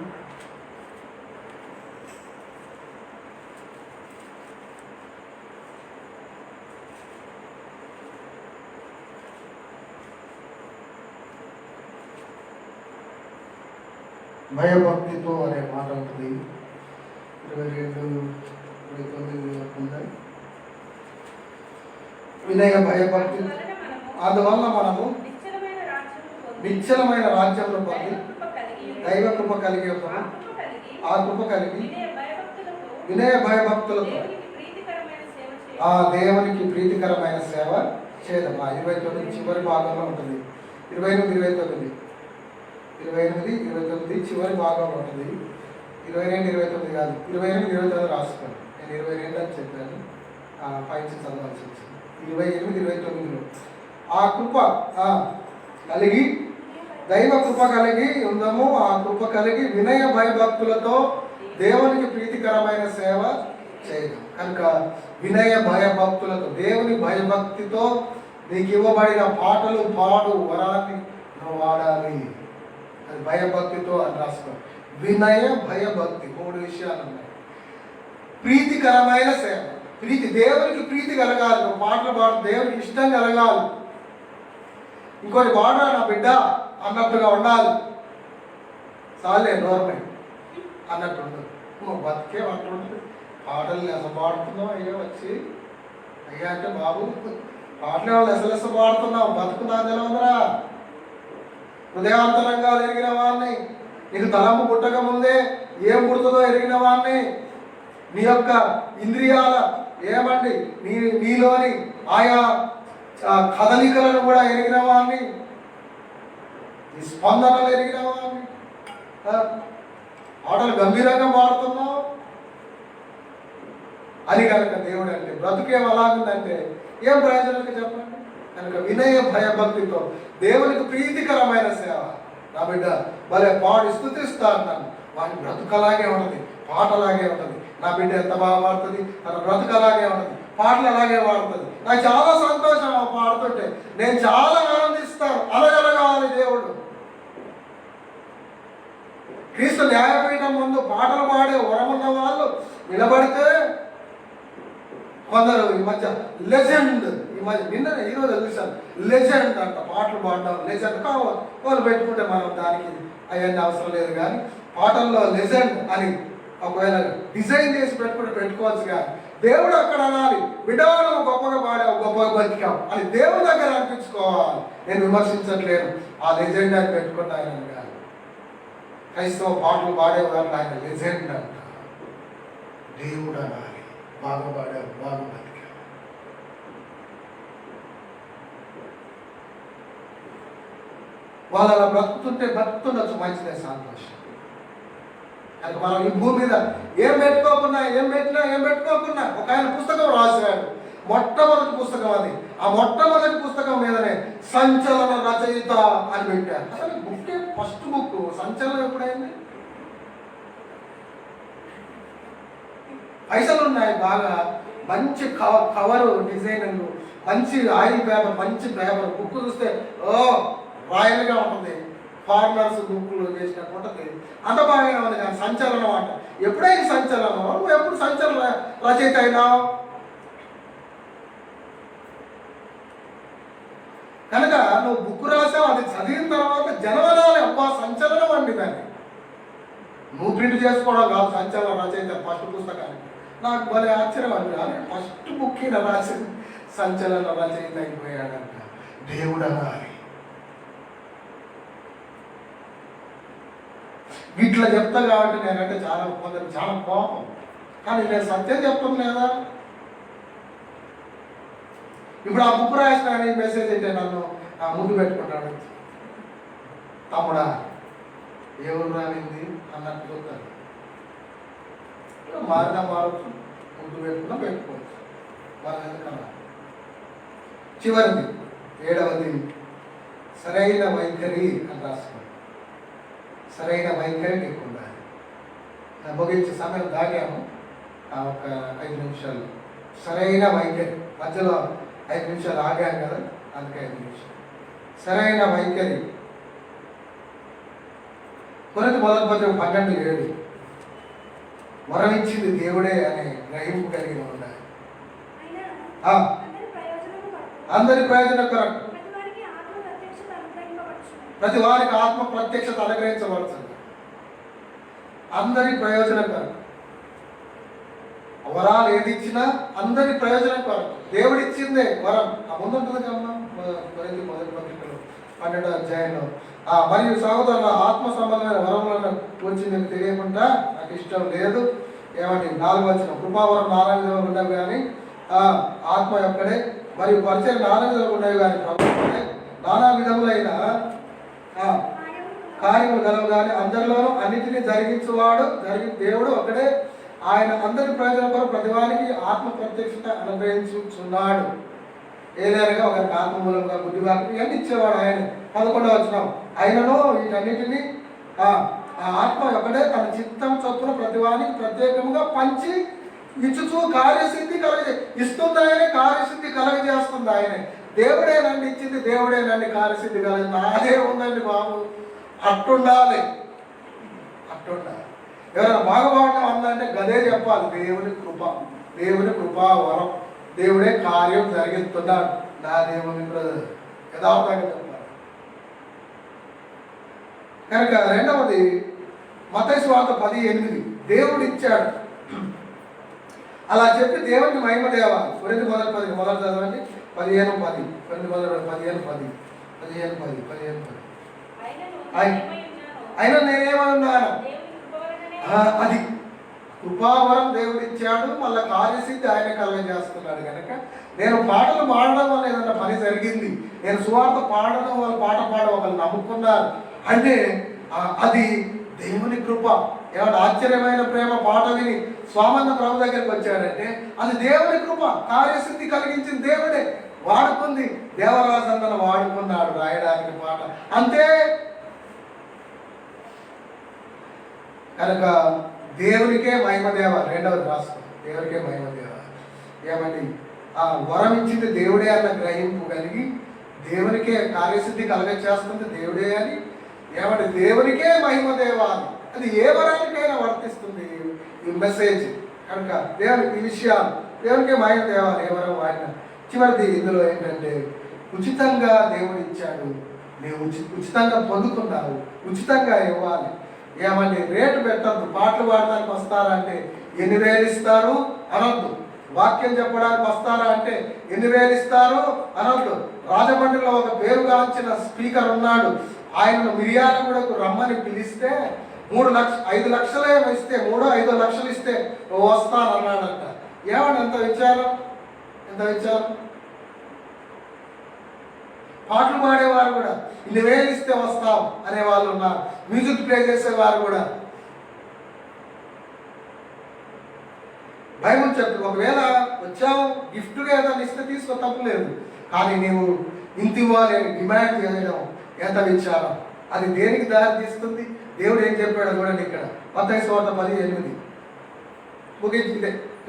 భయభక్తితో అనే మాట ఉంటుంది. 22, 29 కాకుండా వినయ భయభక్తి. అందువలన మనము అందువల్ల మనము నిశ్చలమైన రాజ్యమును పొంది నిశ్చలమైన రాజ్యంలో పొంది దైవకృప కలిగి దైవ కృప కలిగి ఆ ఉన్నాము. కృప కలిగి ఆ కృప కలిగి వినయ భయభక్తులతో వినయ భయభక్తులతో దేవునికి ప్రీతికరమైన సేవ ఆ చేయాలి. దేవునికి ప్రీతికరమైన సేవ చేయడం. 29 చివరి భాగంలో ఉంటుంది. 28, 29 చివరి భాగంలో ఉంటుంది. 22, 29 కాదు, 28, 29 రాసుకోండి. నేను 22 అని చెప్పాను, పైకి చదవాల్సి వచ్చింది. 28, 29లో ఆ కృప కలిగి దైవ కృప కలిగి ఉందాము. ఆ కృప కలిగి వినయ భయభక్తులతో దేవునికి ప్రీతికరమైన సేవ చేయడం. కనుక వినయ భయభక్తులతో, దేవుని భయభక్తితో నీకు ఇవ్వబడిన పాటలు పాడు వరాన్ని నువ్వు వాడాలి. అది భయభక్తితో అని రాసుకో. వినయ భయభక్తి 3 విషయాలు ఉన్నాయి. ప్రీతికరమైన సేవ, దేవునికి ప్రీతి కలగాలి. నువ్వు పాటలు పాడు దేవునికి ఇష్టం కలగాలి. ఇంకోటి పాడ నా బిడ్డ అన్నట్టుగా ఉండాలి. చాలే నోర్మై అన్నట్టు ఉండదు. నువ్వు బతికే అంటుంటుంది. పాటలు అసలు పాడుతున్నావు అయ్యా వచ్చి అయ్యా అంటే బాబు పాటలే వాళ్ళు ఎసలెస పాడుతున్నావు, బతుకున్నా తెలవదురా. హృదయాంతరంగా ఎరిగిన వాడిని, నీకు తలంపు పుట్టక ముందే ఏం పుడుతుందో ఎరిగిన వాడిని, నీ యొక్క ఇంద్రియాల ఏమండి నీలోని ఆయా కదలికలను కూడా ఎరిగిన వాడిని, నీ స్పందనలు ఎరిగిన వాడిని, పాటలు గంభీరంగా పాడుతున్నావు అని కనుక దేవుడు అంటే బ్రతుకేం అలాగుందంటే ఏం ప్రయోజనం చెప్పండి. కనుక వినయ భయభక్తితో దేవునికి ప్రీతికరమైన సేవ. నా బిడ్డ భలే పాడి స్థుతిస్తా అన్నాను, వాడి బ్రతుకలాగే ఉంటుంది, పాటలాగే ఉంటుంది. నా బిడ్డ ఎంత బాగా పాడుతుంది, తన బ్రతుకలాగే ఉంటుంది, పాటలు అలాగే పాడుతుంది. నాకు చాలా సంతోషం ఆ పాడుతుంటే, నేను చాలా ఆనందిస్తాను. అలగలగాలి దేవుడు. క్రీస్తు న్యాయపీఠం ముందు పాటలు పాడే వరమున్న వాళ్ళు నిలబడితే కొందరు ఈ మధ్య లెజెండ్, ఈరోజు చూసాను లెజెండ్ అంట, పాటలు పాడడం లెజెండ్ కావాలి. వాళ్ళు పెట్టుకుంటే మనం దానికి అవన్నీ అవసరం లేదు. కానీ పాటల్లో లెజెండ్ అని ఒకవేళ డిజైన్ చేసి పెట్టుకోవచ్చు. కానీ దేవుడు అక్కడ అనాలి, బిడ్డవాడు గొప్పగా పాడావు, గొప్పగా బతికావు అని దేవుడి దగ్గర అనిపించుకోవాలి. నేను విమర్శించట్లేను, ఆ లెజెండ్ అని పెట్టుకుంటా ఆయన కాదు. క్రైస్తవ పాటలు పాడేవారు ఆయన లెజెండ్ అంట. దేవుడు అనాలి, బాగా పాడావు, బాగా బతికావు. వాళ్ళు అలా బ్రతుకుతుండొచ్చు, మంచిదే, సంతోషం. కనుక మనం ఈ భూమి మీద ఏం పెట్టుకోకున్నా ఒక ఆయన పుస్తకం రాశాడు. మొట్టమొదటి పుస్తకం అది. ఆ మొట్టమొదటి పుస్తకం మీదనే సంచలన రచయిత అని పెట్టారు. అసలు బుక్ ఫస్ట్ బుక్ సంచలనం ఎప్పుడైంది? పైసలు ఉన్నాయి బాగా, మంచి కవరు డిజైన్లు, మంచి ఆయిల్ పేపర్, మంచి పేపర్, బుక్ చూస్తే రాయల్గా ఉంటుంది, ఫారినర్స్ బుక్లు చేసినట్టు ఉంటుంది, అంత బాగానే ఉంది. కానీ సంచలనం అంట. ఎప్పుడైనా సంచలనం? నువ్వు ఎప్పుడు సంచలన రచయిత అయినావు? కనుక నువ్వు బుక్ రాసావు, అది చదివిన తర్వాత జనవరాలు అబ్బా సంచలనం అండి. దాన్ని నువ్వు ప్రింట్ చేసుకోవడం కాదు, సంచలన రచయిత ఫస్ట్ పుస్తకానికి. నాకు భలే ఆశ్చర్యం అండి. ఫస్ట్ బుక్ ఈయన రాసి సంచలన రచయిత అయిపోయాడంట. దేవుడు అనాలి. ఇట్లా చెప్తా కాబట్టి నేనంటే చాలా కోపం. కానీ నేను సత్యం చెప్తాను లేదా? ఇప్పుడు ఆ బుక్ రాసిన మెసేజ్ అయితే నన్ను ముందు పెట్టుకుంటాడు. తమ్ముడా ఎవరు రావింది అన్నట్టు చెప్తాను. మారినా మారచ్చు, ముందు పెట్టుకున్నా పెట్టుకోవచ్చు. వాళ్ళ ఎందుకన్నా. చివరిది 7వది సరైన వైఖరి అని రాసుకోండి. సరైన వైఖరి నీకు ఉండాలి. ముగించే సమయం దాటాము, ఒక 5 నిమిషాలు. సరైన వైఖరి, మధ్యలో 5 నిమిషాలు ఆగాం కదా, అందుకే 5 నిమిషాలు. సరైన వైఖరి. కొరింథీ 12:7 వరం ఇచ్చింది దేవుడే అనే గ్రహింపు కలిగి ఉండాలి. అందరి ప్రయోజనకరం, ప్రతి వారికి ఆత్మ ప్రత్యక్షత అనుగ్రహించబడుతుంది. అందరి ప్రయోజనకరం. వరాలు ఏది ఇచ్చినా అందరి ప్రయోజనకరం. దేవుడు ఇచ్చిందే వరం. ముందు ఉంటుంది కమ్మా, కొరింథీ 12 అధ్యాయంలో. మరియు సహోదరుల ఆత్మ సంబంధమైన వరములను గురించి మీకు తెలియకుండా నాకు ఇష్టం లేదు. ఏమండి 4వ వచనం, కృపావరం 4 విధాలుగా ఉండవు కానీ ఆత్మ ఒక్కడే, మరియు పరిచయం 4 విధాలుగా ఉండవు కానీ ప్రభుత్వమే. నానా విధములైన కార్యములు గలవు కానీ అందరిలోనూ అన్నిటినీ జరిగించువాడు దేవుడు ఒకడే. ఆయన అందరి ప్రయోజనం కొరకు ప్రతివానికి ఆత్మ ప్రత్యక్షత అనుగ్రహించుచున్నాడు. ఏదైనా ఒకరికి ఆత్మ మూలంగా బుద్ధివాకి ఇవన్నీ ఇచ్చేవాడు ఆయన. 11వ వచనం, ఆయనను వీటన్నిటినీ ఆత్మ ఒకటే తన చిత్తం చొప్పున ప్రతివానికి ప్రత్యేకంగా పంచి ఇచ్చుచూ కార్యసిద్ధి ఇస్తుంది ఆయనే, కార్యసిద్ధి కలగజేస్తుంది ఆయనే. దేవుడేనండి ఇచ్చింది, దేవుడేనండి కార్యసిద్ధి కలగ. నాదే ఉందండి బాబు, అట్టుండాలి. ఎవరైనా బాగుపడటం అందంటే గదే చెప్పాలి. దేవుని కృప, దేవుని కృపా వరం, దేవుడే కార్యం జరిగిస్తున్నాడు. నా దేవుని యథార్థంగా చెప్పాలి. కనుక 2వది మత్తయి సువార్త 10:8 దేవుడు ఇచ్చాడు. అలా చెప్పి దేవుడికి మహిమ దేవాలి. కొరింథీ 10 మొదలు చదవండి. 15:10 కొరింథీ 15:10 అయినా నేనేమన్నాను? అది కృపావరం దేవుడు ఇచ్చాడు, మళ్ళీ కార్యసిద్ధి ఆయన కలగజేస్తున్నాడు. కనుక నేను పాటలు పాడడం వల్ల ఏదన్నా పని జరిగింది, నేను సువార్త పాడడం వల్ల పాట పాడడం ఒకరు నమ్ముకున్నారు అంటే అది దేవుని కృప. ఏమన్నా ఆశ్చర్యమైన ప్రేమ పాట విని స్వామన్న ప్రభు దగ్గరికి వచ్చాడంటే అది దేవుని కృప. కార్యసిద్ధి కలిగించిన దేవుడే వాడుకుంది. దేవరాజన్నను వాడుకున్నాడు రాయడానికి పాట, అంతే. కనుక దేవునికే మహిమ దేవాలి. 2వది రాసుకో, దేవునికే మహిమ దేవాలి. ఏమండి వరం ఇచ్చింది దేవుడే అన్న గ్రహింపు కలిగి దేవునికే కార్యసిద్ధి కలగచేస్తుంది దేవుడే అని. ఏమంటే దేవునికే మహిమ దేవాలి. అది ఏ వరానికైనా వర్తిస్తుంది ఈ మెసేజ్. కనుక దేవునికి ఈ విషయాలు దేవునికే మహిమ దేవాలి, ఏ వరం వాడిన. చివరిది ఇందులో ఏంటంటే ఉచితంగా దేవుడు ఇచ్చాడు, నీవు ఉచితంగా పొందుకున్నావు, ఉచితంగా ఇవ్వాలి. ఏమండి రేటు పెట్టద్దు. పాటలు పాడడానికి వస్తారా అంటే 8,000 ఇస్తారు అనొద్దు. వాక్యం చెప్పడానికి వస్తారా అంటే 8,000 ఇస్తారు అనొద్దు. రాజమండ్రిలో ఒక పేరుగాంచిన స్పీకర్ ఉన్నాడు. ఆయన మిర్యాలగూడకు రమ్మని పిలిస్తే 5 లక్షలే ఇస్తే 3-5 లక్షలు ఇస్తే వస్తానన్నాడంట. ఏమని ఎంత విచారం, ఎంత విచారం. పాటలు పాడేవారు కూడా 2,000 ఇస్తే వస్తాం అనేవాళ్ళు ఉన్నారు. మ్యూజిక్ ప్లే చేసేవారు కూడా. బైబిల్ చెప్పి ఒకవేళ వచ్చావు గిఫ్ట్గా ఏదైనా ఇస్తే తీసుకో, తప్పులేదు. కానీ నీవు ఇంత ఇవ్వాలి డిమాండ్ చేయడం ఎంత విచారం. అది దేనికి దారి తీస్తుంది? దేవుడు ఏం చెప్పాడు చూడండి ఇక్కడ. మత్తయి సువార్త 10:8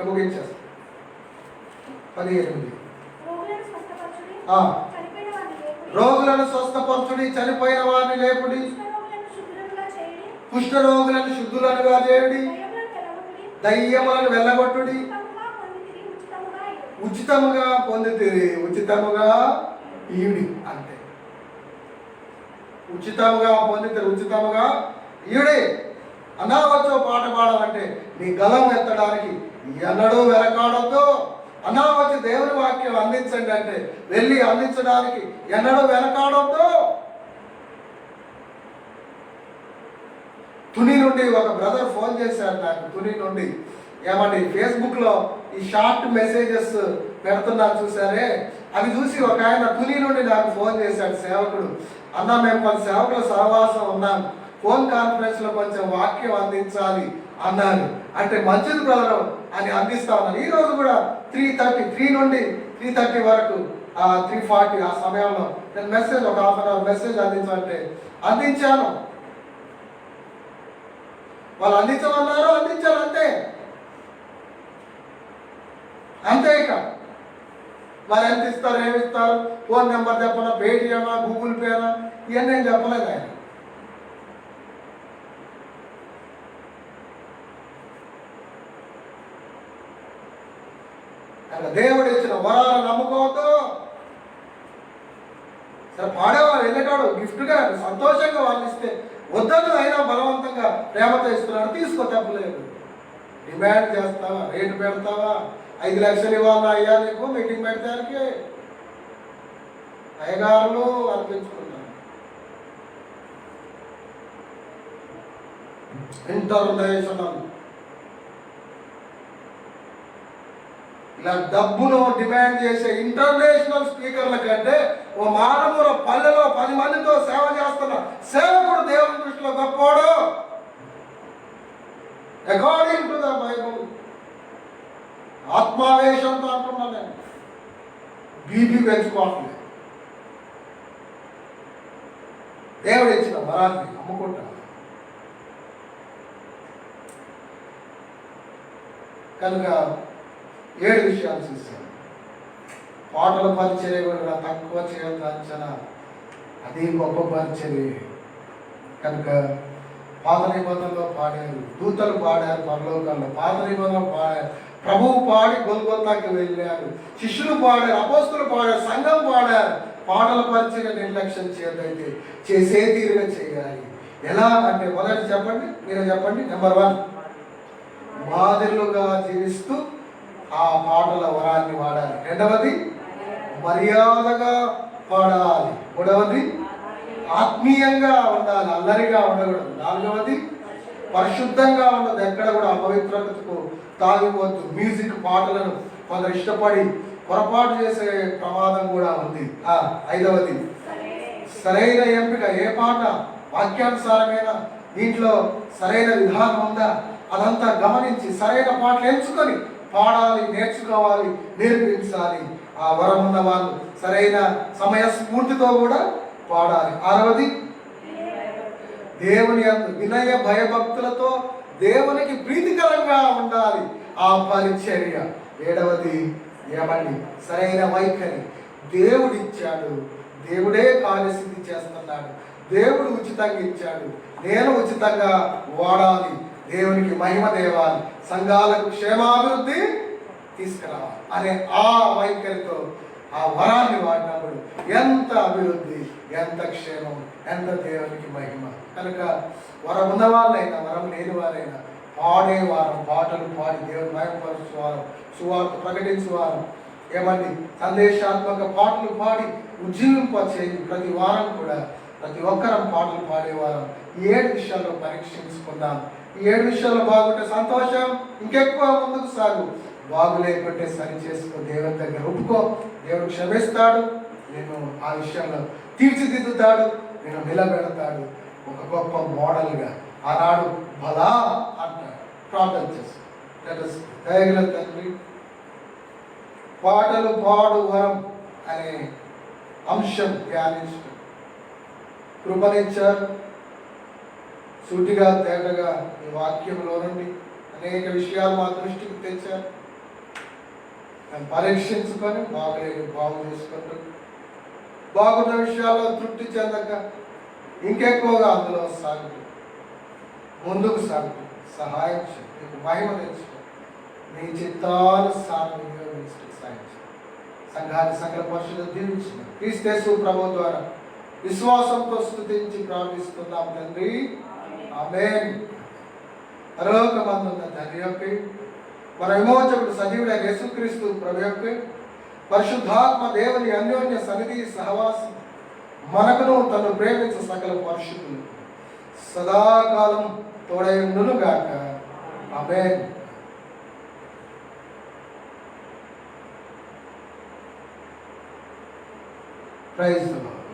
ముగించేస్తా. 10:8 ఆ, చనిపోయిన వారిని లేపుడి. రోగులను స్వస్థపరచుడి, చనిపోయిన వారిని లేపుడి, కుష్ఠరోగులను శుభ్రులుగా చేయుడి. కుష్ఠరోగులను శుద్ధులనుగా చేయుడి, దయ్యములను వెళ్ళగొట్టుడి. దయ్యములను వెళ్ళగొట్టుడి, ఉచితముగా పొందితిరి, ఉచితముగా ఇయ్యుడి. ఉచితముగా పొందితిరి, ఉచితముగా ఈయుడి. అంతే, ఉచితముగా పొందితిరి, ఉచితముగా ఈయుడి. అనావచ్చో పాట పాడాలంటే నీ గలం ఎత్తడానికి ఎన్నడూ వెనకాడొద్దు. అనావచ్చి దేవుని వాక్యం అందించండి అంటే వెళ్ళి అందించడానికి ఎన్నడూ వెనకాడొద్దు. తుని నుండి ఒక బ్రదర్ ఫోన్ చేశాడు నాకు, తుని నుండి. ఏమండి, ఫేస్బుక్లో ఈ షార్ట్ మెసేజెస్ పెడుతున్నారు చూసారే, అవి చూసి ఒక ఆయన తుని నుండి నాకు ఫోన్ చేశాడు, సేవకుడు. అన్న, మేము కొంత సేవకుల సహవాసం ఉన్నాం, ఫోన్ కాన్ఫరెన్స్లో కొంచెం వాక్యం అందించాలి అన్నాను. అంటే మంచిది బ్రదర్ అని అందిస్తా ఉన్నాను. ఈరోజు కూడా 3 నుండి 3:30 వరకు 3:40 ఆ సమయంలో నేను మెసేజ్, ఒక హాఫ్ అన్ అవర్ మెసేజ్ అందించాలంటే అందించాను. వాళ్ళు అందించమన్నారు, అందించారు, అంతే అంతే. ఇక మరి ఎంత ఇస్తారు, ఏమి ఇస్తారు, ఫోన్ నెంబర్ చెప్పనా, పేటిఎమా, గూగుల్ పేనా, ఇవన్నీ ఏం చెప్పలేదు ఆయన. దేవుడు ఇచ్చిన వరాలను నమ్ముకోవద్దు. సరే, పాడేవాడు వెళ్ళేటాడు గిఫ్ట్గా సంతోషంగా వాళ్ళు ఇస్తే వద్దను, అయినా బలవంతంగా ప్రేమతో ఇస్తున్నాడు, తీసుకో, తప్పలేదు. డిమాండ్ చేస్తావా, రేటు పెడతావా, 5 లక్షలు ఇవ్వాలన్నా అయ్యా నీకు మీటింగ్ పెడతానికి అయ్యగారులు అనిపించుకుంటారు. ఇంటర్నేషనల్ ఇలా డబ్బును డిమాండ్ చేసే ఇంటర్నేషనల్ స్పీకర్ల కంటే ఓ మానవుల పల్లెలో 10 మందితో సేవ చేస్తున్న సేవకుడు దేవుని దృష్టిలో గొప్పవాడు. According to the Bible. ఆత్మావేశంతో అంటున్నా నేను, బీపీ పెంచుకోవట్లేదు. దేవుడు ఇచ్చిన వరాన్ని నమ్ముకుంటా. కనుక 7 విషయాలు చూశాను. పాటల పరిచర్య కూడా తక్కువ చేయడం అంచనా, అది గొప్ప పరిచర్య. కనుక పాత నిబంధనలో పాడారు, దూతలు పాడారు పరలోకంలో, పాత నిబంధనలు పాడారు, ప్రభువు పాడి గొల్గొతాకి వెళ్ళారు, శిష్యులు పాడారు, అపోస్తులు పాడారు, సంఘం పాడారు. పాటల పరిచర్య నిర్లక్ష్యం చేయదైతే చేసే తీరుగా చేయాలి. ఎలా అంటే, మొదటి చెప్పండి, మీరే చెప్పండి. నెంబర్ 1, మాదిరిలుగా జీవిస్తూ ఆ పాటల వరాన్ని వాడాలి. రెండవది, మర్యాదగా పాడాలి. మూడవది, ఆత్మీయంగా ఉండాలి, అల్లరిగా ఉండకూడదు. నాలుగవది, పరిశుద్ధంగా ఉండదు, ఎక్కడ కూడా అపవిత్రతకు తాగిపోద్దు. మ్యూజిక్ పాటలను కొందరు ఇష్టపడి పొరపాటు చేసే ప్రమాదం కూడా ఉంది. ఐదవది, సరైన ఎంపిక. ఏ పాట వాక్యానుసారమైన, దీంట్లో సరైన విధానం ఉందా, అదంతా గమనించి సరైన పాటలు ఎంచుకొని పాడాలి, నేర్చుకోవాలి, నేర్పించాలి. ఆ వరం ఉన్న వాళ్ళు సరైన సమయస్ఫూర్తితో కూడా పాడాలి. ఆరవది, దేవుని యందు వినయ భయభక్తులతో దేవునికి ప్రీతికరంగా ఉండాలి ఆ పరిచర్య. ఏడవది, ఏమండి, సరైన వైఖరి. దేవుడు ఇచ్చాడు, దేవుడే కార్యసిద్ధి చేస్తున్నాడు, దేవుడు ఉచితంగా ఇచ్చాడు, నేను ఉచితంగా వాడాలి, దేవునికి మహిమ దేవాలి, సంఘాలకు క్షేమాభివృద్ధి తీసుకురావాలి అనే ఆ వైఖరితో ఆ వరాన్ని వాడినప్పుడు ఎంత అభివృద్ధి, ఎంత క్షేమం, ఎంత దేవునికి మహిమ. కనుక వరం ఉన్న వాళ్ళైనా వరం లేని వారైనా పాడే వారం, పాటలు పాడి దేవుని మహిమపరచు వారం, సువార్త ప్రకటించు వారం, ఏమండి, సందేశాత్మక పాటలు పాడి ఉజ్జీవింపచేసి ప్రతి వారం కూడా ప్రతి ఒక్కరం పాటలు పాడేవారం. 7 విషయాల్లో పరీక్షించుకుందాం. ఈ 7 విషయాల్లో బాగుంటే సంతోషం, ఇంకెక్కువ ముందుకు సాగు. బాగులేకుంటే సరి చేసుకో, దేవుని దగ్గర ఒప్పుకో, దేవుడు క్షమిస్తాడు, నేను ఆ విషయంలో తీర్చిదిద్దుతాడు, నేను నిలబెడతాడు ఒక గొప్ప మోడల్గా. ఆనాడు బలా అంటాడు, ప్రార్థన చేస్తాడు. దయగల తండ్రి, పాటలు పాడు వరం అనే అంశం ధ్యానించు, కృపనిచ్చారు. సూటిగా తేటగా ఈ వాక్యంలో నుండి అనేక విషయాలు మా దృష్టికి తెచ్చారు. పరీక్షించుకొని బాగు చేసుకుంటూ బాగున్న విషయాల్లో తృప్తి చెందక ఇంకెక్కువగా అందులో సాగుతూ ముందుకు సాగుతూ సహాయం చేయి, నీకు మహిమ తెచ్చు, నీ చిత్తానుసారం వినియోగించడం సాయం చేయి. సంఘాన్ని సకల పరిశుద్ధ దీవించిన క్రీస్తు ప్రభు ద్వారా విశ్వాసంతో స్తుతించి ప్రార్థిస్తున్నాం తండ్రి, ఆమేన్. పరలోకమందున్న తండ్రి యొక్క మన విమోచకుడు సజీవుడైన యేసుక్రీస్తు ప్రభు యొక్క పరిశుద్ధాత్మ దేవుని అన్యోన్య సన్నిధి సహవాసం మనకును తను ప్రేమించే సకల పరిశుద్ధులు సదాకాలం తోడైండునుగాక. ఆమేన్. Praise the lord.